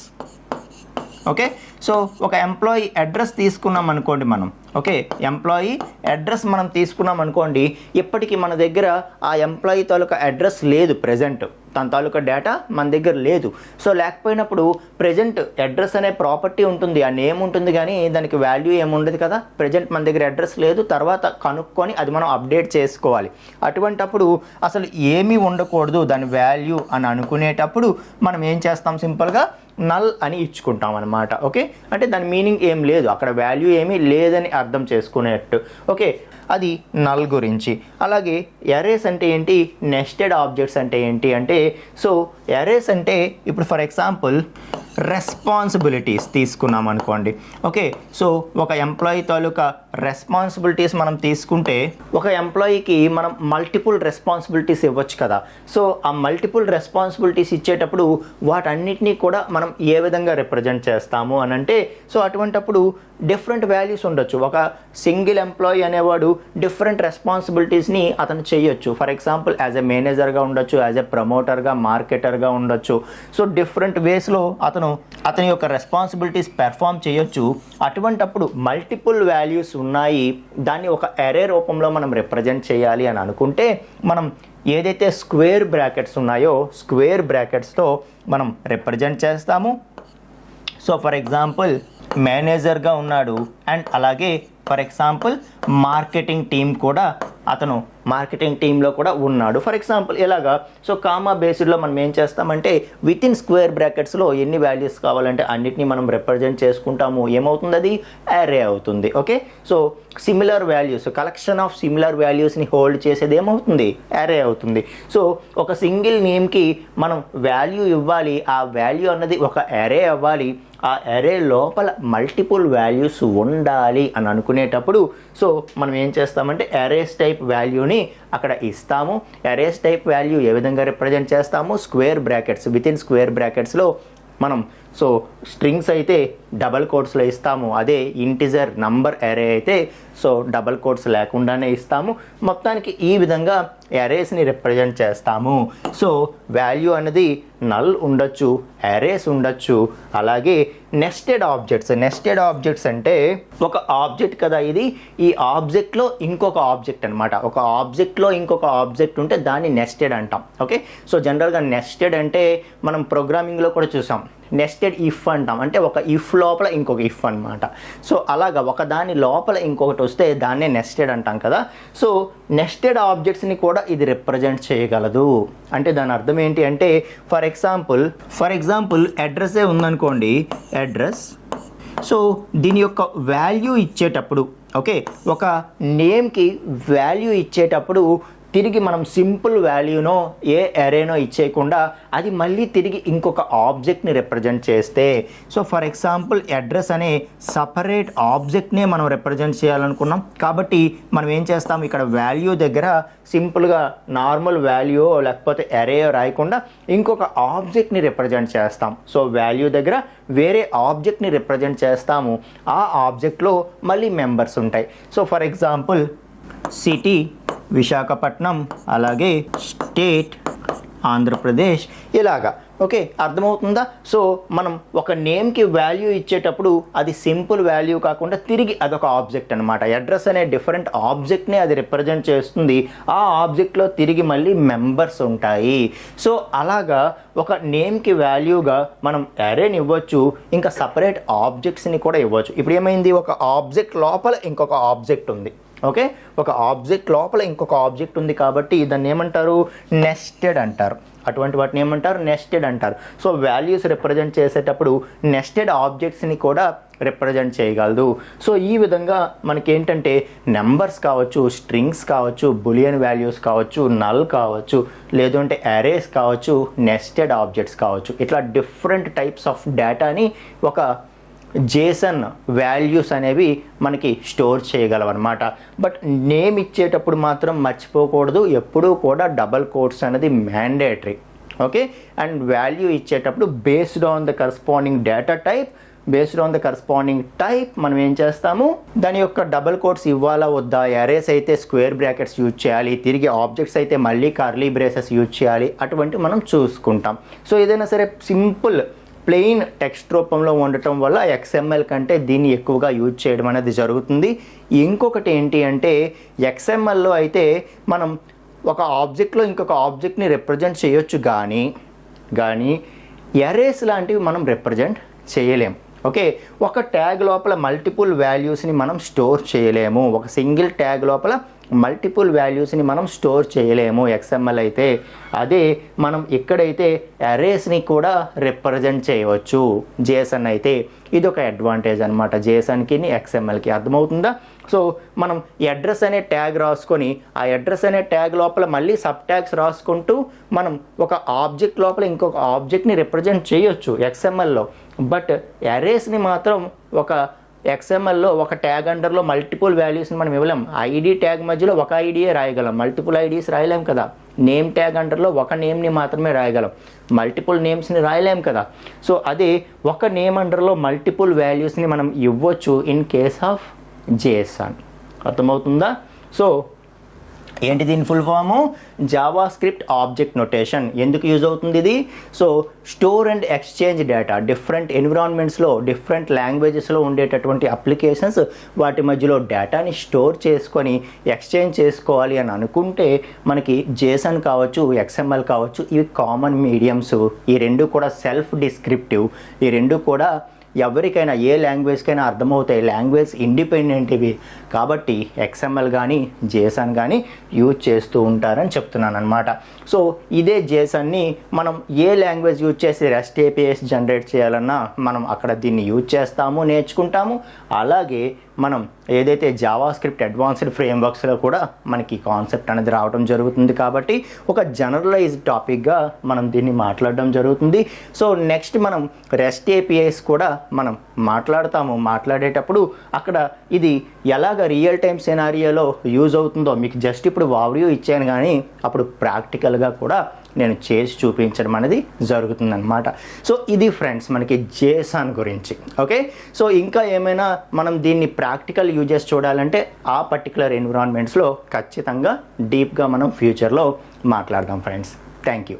Okay, so ఒక ఎంప్లాయీ అడ్రస్ తీసుకున్నాం అనుకోండి మనం. ఓకే, ఎంప్లాయీ అడ్రస్ మనం తీసుకున్నాం అనుకోండి, ఇప్పటికీ మన దగ్గర ఆ ఎంప్లాయీ తాలూకా అడ్రస్ లేదు. ప్రెజెంట్ తన తాలూకా డేటా మన దగ్గర లేదు. సో లేకపోయినప్పుడు ప్రెజెంట్ అడ్రస్ అనే ప్రాపర్టీ ఉంటుంది, ఆ నేమ్ ఉంటుంది, కానీ దానికి వాల్యూ ఏముండదు కదా. ప్రెజెంట్ మన దగ్గర అడ్రస్ లేదు, తర్వాత కనుక్కొని అది మనం అప్డేట్ చేసుకోవాలి. అటువంటప్పుడు అసలు ఏమీ ఉండకూడదు దాని వాల్యూ అని అనుకునేటప్పుడు మనం ఏం చేస్తాం? సింపుల్గా నల్ అని ఇచ్చుకుంటాం అనమాట. ఓకే, అంటే దాని మీనింగ్ ఏం లేదు, అక్కడ వాల్యూ ఏమీ లేదని అర్థం చేసుకునేట్టు. ఓకే, అది నల్ గురించి. అలాగే అరేస్ అంటే ఏంటి, నెస్టెడ్ ఆబ్జెక్ట్స్ అంటే ఏంటి అంటే, సో అరేస్ అంటే ఇప్పుడు ఫర్ ఎగ్జాంపుల్ రెస్పాన్సిబిలిటీస్ తీసుకున్నాం అనుకోండి. ఓకే, సో ఒక ఎంప్లాయీ తాలూకా రెస్పాన్సిబిలిటీస్ మనం తీసుకుంటే ఒక ఎంప్లాయీకి మనం మల్టిపుల్ రెస్పాన్సిబిలిటీస్ ఇవ్వచ్చు కదా. సో ఆ మల్టిపుల్ రెస్పాన్సిబిలిటీస్ ఇచ్చేటప్పుడు వాటన్నిటినీ కూడా మనం ఏ విధంగా రిప్రజెంట్ చేస్తాము అని అంటే, సో అటువంటప్పుడు డిఫరెంట్ వాల్యూస్ ఉండొచ్చు. ఒక సింగిల్ ఎంప్లాయీ అనేవాడు డిఫరెంట్ రెస్పాన్సిబిలిటీస్ని అతను చేయొచ్చు. ఫర్ ఎగ్జాంపుల్ యాజ్ ఎ మేనేజర్గా ఉండొచ్చు, యాజ్ ఎ ప్రమోటర్గా, మార్కెటర్గా ఉండొచ్చు. సో డిఫరెంట్ వేస్లో అతని యొక్క రెస్పాన్సిబిలిటీస్ పెర్ఫామ్ చేయొచ్చు. అటువంటప్పుడు మల్టిపుల్ వాల్యూస్ ఉన్నాయి, దాన్ని ఒక అరే రూపంలో మనం రిప్రజెంట్ చేయాలి అని అనుకుంటే మనం ఏదైతే స్క్వేర్ బ్రాకెట్స్ ఉన్నాయో స్క్వేర్ బ్రాకెట్స్తో మనం రిప్రజెంట్ చేస్తాము. సో ఫర్ ఎగ్జాంపుల్ మేనేజర్గా ఉన్నాడు అండ్ అలాగే ఫర్ ఎగ్జాంపుల్ మార్కెటింగ్ టీమ్ కూడా అతను మార్కెటింగ్ టీంలో కూడా ఉన్నాడు ఫర్ ఎగ్జాంపుల్ ఇలాగా. సో కామా బేస్డ్లో మనం ఏం చేస్తామంటే విత్ ఇన్ స్క్వేర్ బ్రాకెట్స్లో ఎన్ని వాల్యూస్ కావాలంటే అన్నిటినీ మనం రిప్రజెంట్ చేసుకుంటాము. ఏమవుతుంది? అది అరే అవుతుంది. Okay, so similar values, collection of similar వాల్యూస్ని హోల్డ్ చేసేది ఏమవుతుంది? అరే అవుతుంది. సో ఒక సింగిల్ నేమ్కి మనం వాల్యూ ఇవ్వాలి, ఆ వాల్యూ అన్నది ఒక అరే అవ్వాలి, ఆ అరే లోపల మల్టిపుల్ వాల్యూస్ ఉండాలి అని అనుకునేటప్పుడు సో మనం ఏం చేస్తామంటే అరేస్ టైప్ వాల్యూని అక్కడ ఇస్తాము. అరేస్ టైప్ వాల్యూ ఏ విధంగా రిప్రజెంట్ చేస్తాము? Square brackets, within square బ్రాకెట్స్లో మనం సో స్ట్రింగ్స్ అయితే డబల్ కోట్స్లో ఇస్తాము, అదే ఇంటిజర్ నంబర్ అరే అయితే సో డబల్ కోట్స్ లేకుండానే ఇస్తాము. మొత్తానికి ఈ విధంగా అరేస్ని రిప్రజెంట్ చేస్తాము. సో వాల్యూ అనేది నల్ ఉండొచ్చు, అరేస్ ఉండొచ్చు, అలాగే నెస్టెడ్ ఆబ్జెక్ట్స్ అంటే ఒక ఆబ్జెక్ట్ కదా ఇది, ఈ ఆబ్జెక్ట్లో ఇంకొక ఆబ్జెక్ట్ అనమాట. ఒక ఆబ్జెక్ట్లో ఇంకొక ఆబ్జెక్ట్ ఉంటే దాన్ని నెస్టెడ్ అంటాం. ఓకే, సో జనరల్గా నెస్టెడ్ అంటే మనం ప్రోగ్రామింగ్లో కూడా చూసాం, నెస్టెడ్ ఇఫ్ అంటాం, అంటే ఒక ఇఫ్ లోపల ఇంకొక ఇఫ్ అనమాట. సో అలాగా ఒక దాని లోపల ఇంకొకటి వస్తే దాన్నే నెస్టెడ్ అంటాం కదా. సో నెస్టెడ్ ఆబ్జెక్ట్స్ని కూడా ఇది రిప్రజెంట్ చేయగలదు. అంటే దాని అర్థం ఏంటి అంటే ఫర్ ఎగ్జాంపుల్ అడ్రస్సే ఉందనుకోండి, అడ్రస్. సో దీని యొక్క వాల్యూ ఇచ్చేటప్పుడు ఓకే, ఒక నేమ్కి వాల్యూ ఇచ్చేటప్పుడు తిరిగి మనం సింపుల్ వాల్యూనో ఏ అరేనో ఇచ్చేయకుండా అది మళ్ళీ తిరిగి ఇంకొక ఆబ్జెక్ట్ని రిప్రజెంట్ చేస్తే, సో ఫర్ ఎగ్జాంపుల్ అడ్రస్ అనే సపరేట్ ఆబ్జెక్ట్నే మనం రిప్రజెంట్ చేయాలనుకున్నాం కాబట్టి మనం ఏం చేస్తాం, ఇక్కడ వాల్యూ దగ్గర సింపుల్గా నార్మల్ వాల్యూ లేకపోతే అరే రాయకుండా ఇంకొక ఆబ్జెక్ట్ని రిప్రజెంట్ చేస్తాం. సో వాల్యూ దగ్గర వేరే ఆబ్జెక్ట్ని రిప్రజెంట్ చేస్తాము, ఆ ఆబ్జెక్ట్లో మళ్ళీ మెంబర్స్ ఉంటాయి. So for example city Visakhapatnam, అలాగే స్టేట్ ఆంధ్రప్రదేశ్, ఇలాగా. ఓకే, అర్థమవుతుందా? సో మనం ఒక నేమ్కి వాల్యూ ఇచ్చేటప్పుడు అది సింపుల్ వాల్యూ కాకుండా తిరిగి అదొక ఆబ్జెక్ట్ అనమాట. అడ్రస్ అనే డిఫరెంట్ ఆబ్జెక్ట్ని అది రిప్రజెంట్ చేస్తుంది, ఆ ఆబ్జెక్ట్లో తిరిగి మళ్ళీ మెంబర్స్ ఉంటాయి. సో అలాగా ఒక నేమ్కి వాల్యూగా మనం అరేని ఇవ్వచ్చు, ఇంకా సపరేట్ ఆబ్జెక్ట్స్ని కూడా ఇవ్వచ్చు. ఇప్పుడు ఏమైంది, ఒక ఆబ్జెక్ట్ లోపల ఇంకొక ఆబ్జెక్ట్ ఉంది. ఓకే, ఒక ఆబ్జెక్ట్ లోపల ఇంకొక ఆబ్జెక్ట్ ఉంది కాబట్టి దాన్ని ఏమంటారు, నెస్టెడ్ అంటారు. అటువంటి వాటిని ఏమంటారు, నెస్టెడ్ అంటారు. సో వాల్యూస్ రిప్రజెంట్ చేసేటప్పుడు నెస్టెడ్ ఆబ్జెక్ట్స్ని కూడా రిప్రజెంట్ చేయగలదు. సో ఈ విధంగా మనకేంటంటే నెంబర్స్ కావచ్చు, స్ట్రింగ్స్ కావచ్చు, బులియన్ వాల్యూస్ కావచ్చు, నల్ కావచ్చు, లేదంటే అరేస్ కావచ్చు, నెస్టెడ్ ఆబ్జెక్ట్స్ కావచ్చు, ఇట్లా డిఫరెంట్ టైప్స్ ఆఫ్ డేటాని ఒక జేసన్ వాల్యూస్ అనేవి మనకి స్టోర్ చేయగలవు అనమాట. బట్ నేమ్ ఇచ్చేటప్పుడు మాత్రం మర్చిపోకూడదు, ఎప్పుడూ కూడా డబల్ కోట్స్ అనేది మ్యాండేటరీ. ఓకే, అండ్ వాల్యూ ఇచ్చేటప్పుడు based on the corresponding data type, based on the corresponding type మనం ఏం చేస్తాము, దాని యొక్క డబల్ కోట్స్ ఇవ్వాలా వద్దా, అరేస్ అయితే స్క్వేర్ బ్రాకెట్స్ యూజ్ చేయాలి, తిరిగి ఆబ్జెక్ట్స్ అయితే మళ్ళీ కర్లీ బ్రేసెస్ యూజ్ చేయాలి, అటువంటి మనం చూసుకుంటాం. సో ఏదైనా సరే సింపుల్ ప్లెయిన్ టెక్స్ట్ రూపంలో ఉండటం వల్ల XML కంటే దీన్ని ఎక్కువగా యూజ్ చేయడం అనేది జరుగుతుంది. ఇంకొకటి ఏంటి అంటే XMLలో అయితే మనం ఒక ఆబ్జెక్ట్లో ఇంకొక ఆబ్జెక్ట్ని రిప్రజెంట్ చేయొచ్చు, కానీ అరేస్ లాంటివి మనం రిప్రజెంట్ చేయలేం. ఓకే, ఒక ట్యాగ్ లోపల మల్టిపుల్ వాల్యూస్ని మనం స్టోర్ చేయలేము, ఒక సింగిల్ ట్యాగ్ లోపల మల్టిపుల్ వాల్యూస్ని మనం స్టోర్ చేయలేము XML అయితే. అదే మనం ఇక్కడైతే అరేస్ని కూడా రిప్రజెంట్ చేయవచ్చు JSON అయితే. ఇది ఒక అడ్వాంటేజ్ అనమాట JSONకి XMLకి, అర్థమవుతుందా? సో మనం అడ్రస్ అనే ట్యాగ్ రాసుకొని ఆ అడ్రస్ అనే ట్యాగ్ లోపల మళ్ళీ సబ్ ట్యాగ్స్ రాసుకుంటూ మనం ఒక ఆబ్జెక్ట్ లోపల ఇంకొక ఆబ్జెక్ట్ని రిప్రజెంట్ చేయొచ్చు XMLలో. బట్ అరేస్ని మాత్రం ఒక XMLలో ఒక ట్యాగ్ అండర్లో మల్టిపుల్ వాల్యూస్ని మనం ఇవ్వలేం. ఐడి ట్యాగ్ మధ్యలో ఒక ఐడియే రాయగలం, మల్టిపుల్ ఐడీస్ రాయలేం కదా. నేమ్ ట్యాగ్ అండర్లో ఒక నేమ్ని మాత్రమే రాయగలం, మల్టిపుల్ నేమ్స్ని రాయలేం కదా. సో అదే ఒక నేమ్ అండర్లో మల్టిపుల్ వాల్యూస్ని మనం ఇవ్వచ్చు ఇన్ కేస్ ఆఫ్ JSON. అర్థమవుతుందా? సో ఏంటి దీని full form, JavaScript object notation. ఎందుకు యూజ్ అవుతుంది ఇది? So store and exchange data, different ఎన్విరాన్మెంట్స్లో డిఫరెంట్ లాంగ్వేజెస్లో ఉండేటటువంటి అప్లికేషన్స్ వాటి మధ్యలో డేటాని స్టోర్ చేసుకొని ఎక్స్చేంజ్ చేసుకోవాలి అని అనుకుంటే మనకి JSON కావచ్చు, XML కావచ్చు, ఇవి కామన్ మీడియమ్స్. ఈ రెండు కూడా సెల్ఫ్ డిస్క్రిప్టివ్, ఈ రెండు కూడా ఎవరికైనా ఏ లాంగ్వేజ్కైనా అర్థమవుతాయి, లాంగ్వేజ్ ఇండిపెండెంట్ ఇవి. కాబట్టి XML కానీ JSON కానీ యూజ్ చేస్తూ ఉంటారని చెప్తున్నాను అనమాట. సో ఇదే JSONని మనం ఏ లాంగ్వేజ్ యూజ్ చేసి REST APIs జనరేట్ చేయాలన్నా మనం అక్కడ దీన్ని యూజ్ చేస్తాము, నేర్చుకుంటాము. అలాగే మనం ఏదైతే జావా స్క్రిప్ట్ అడ్వాన్స్డ్ ఫ్రేమ్వర్క్స్లో కూడా మనకి కాన్సెప్ట్ అనేది రావడం జరుగుతుంది. కాబట్టి ఒక జనరలైజ్డ్ టాపిక్గా మనం దీన్ని మాట్లాడడం జరుగుతుంది. సో నెక్స్ట్ మనం REST APIs కూడా మనం మాట్లాడేటప్పుడు అక్కడ ఇది ఎలాగ రియల్ టైమ్ సినారియోలో యూజ్ అవుతుందో మీకు జస్ట్ ఇప్పుడు ఓవర్వ్యూ ఇచ్చాను, కానీ అప్పుడు ప్రాక్టికల్గా కూడా నేను చేసి చూపించడం అనేది జరుగుతుందన్నమాట. సో ఇది ఫ్రెండ్స్ మనకి JSON గురించి. ఓకే, సో ఇంకా ఏమైనా మనం దీన్ని ప్రాక్టికల్ యూజెస్ చూడాలంటే ఆ పర్టికులర్ ఎన్విరాన్మెంట్స్లో ఖచ్చితంగా డీప్గా మనం ఫ్యూచర్లో మాట్లాడదాం ఫ్రెండ్స్. Thank you.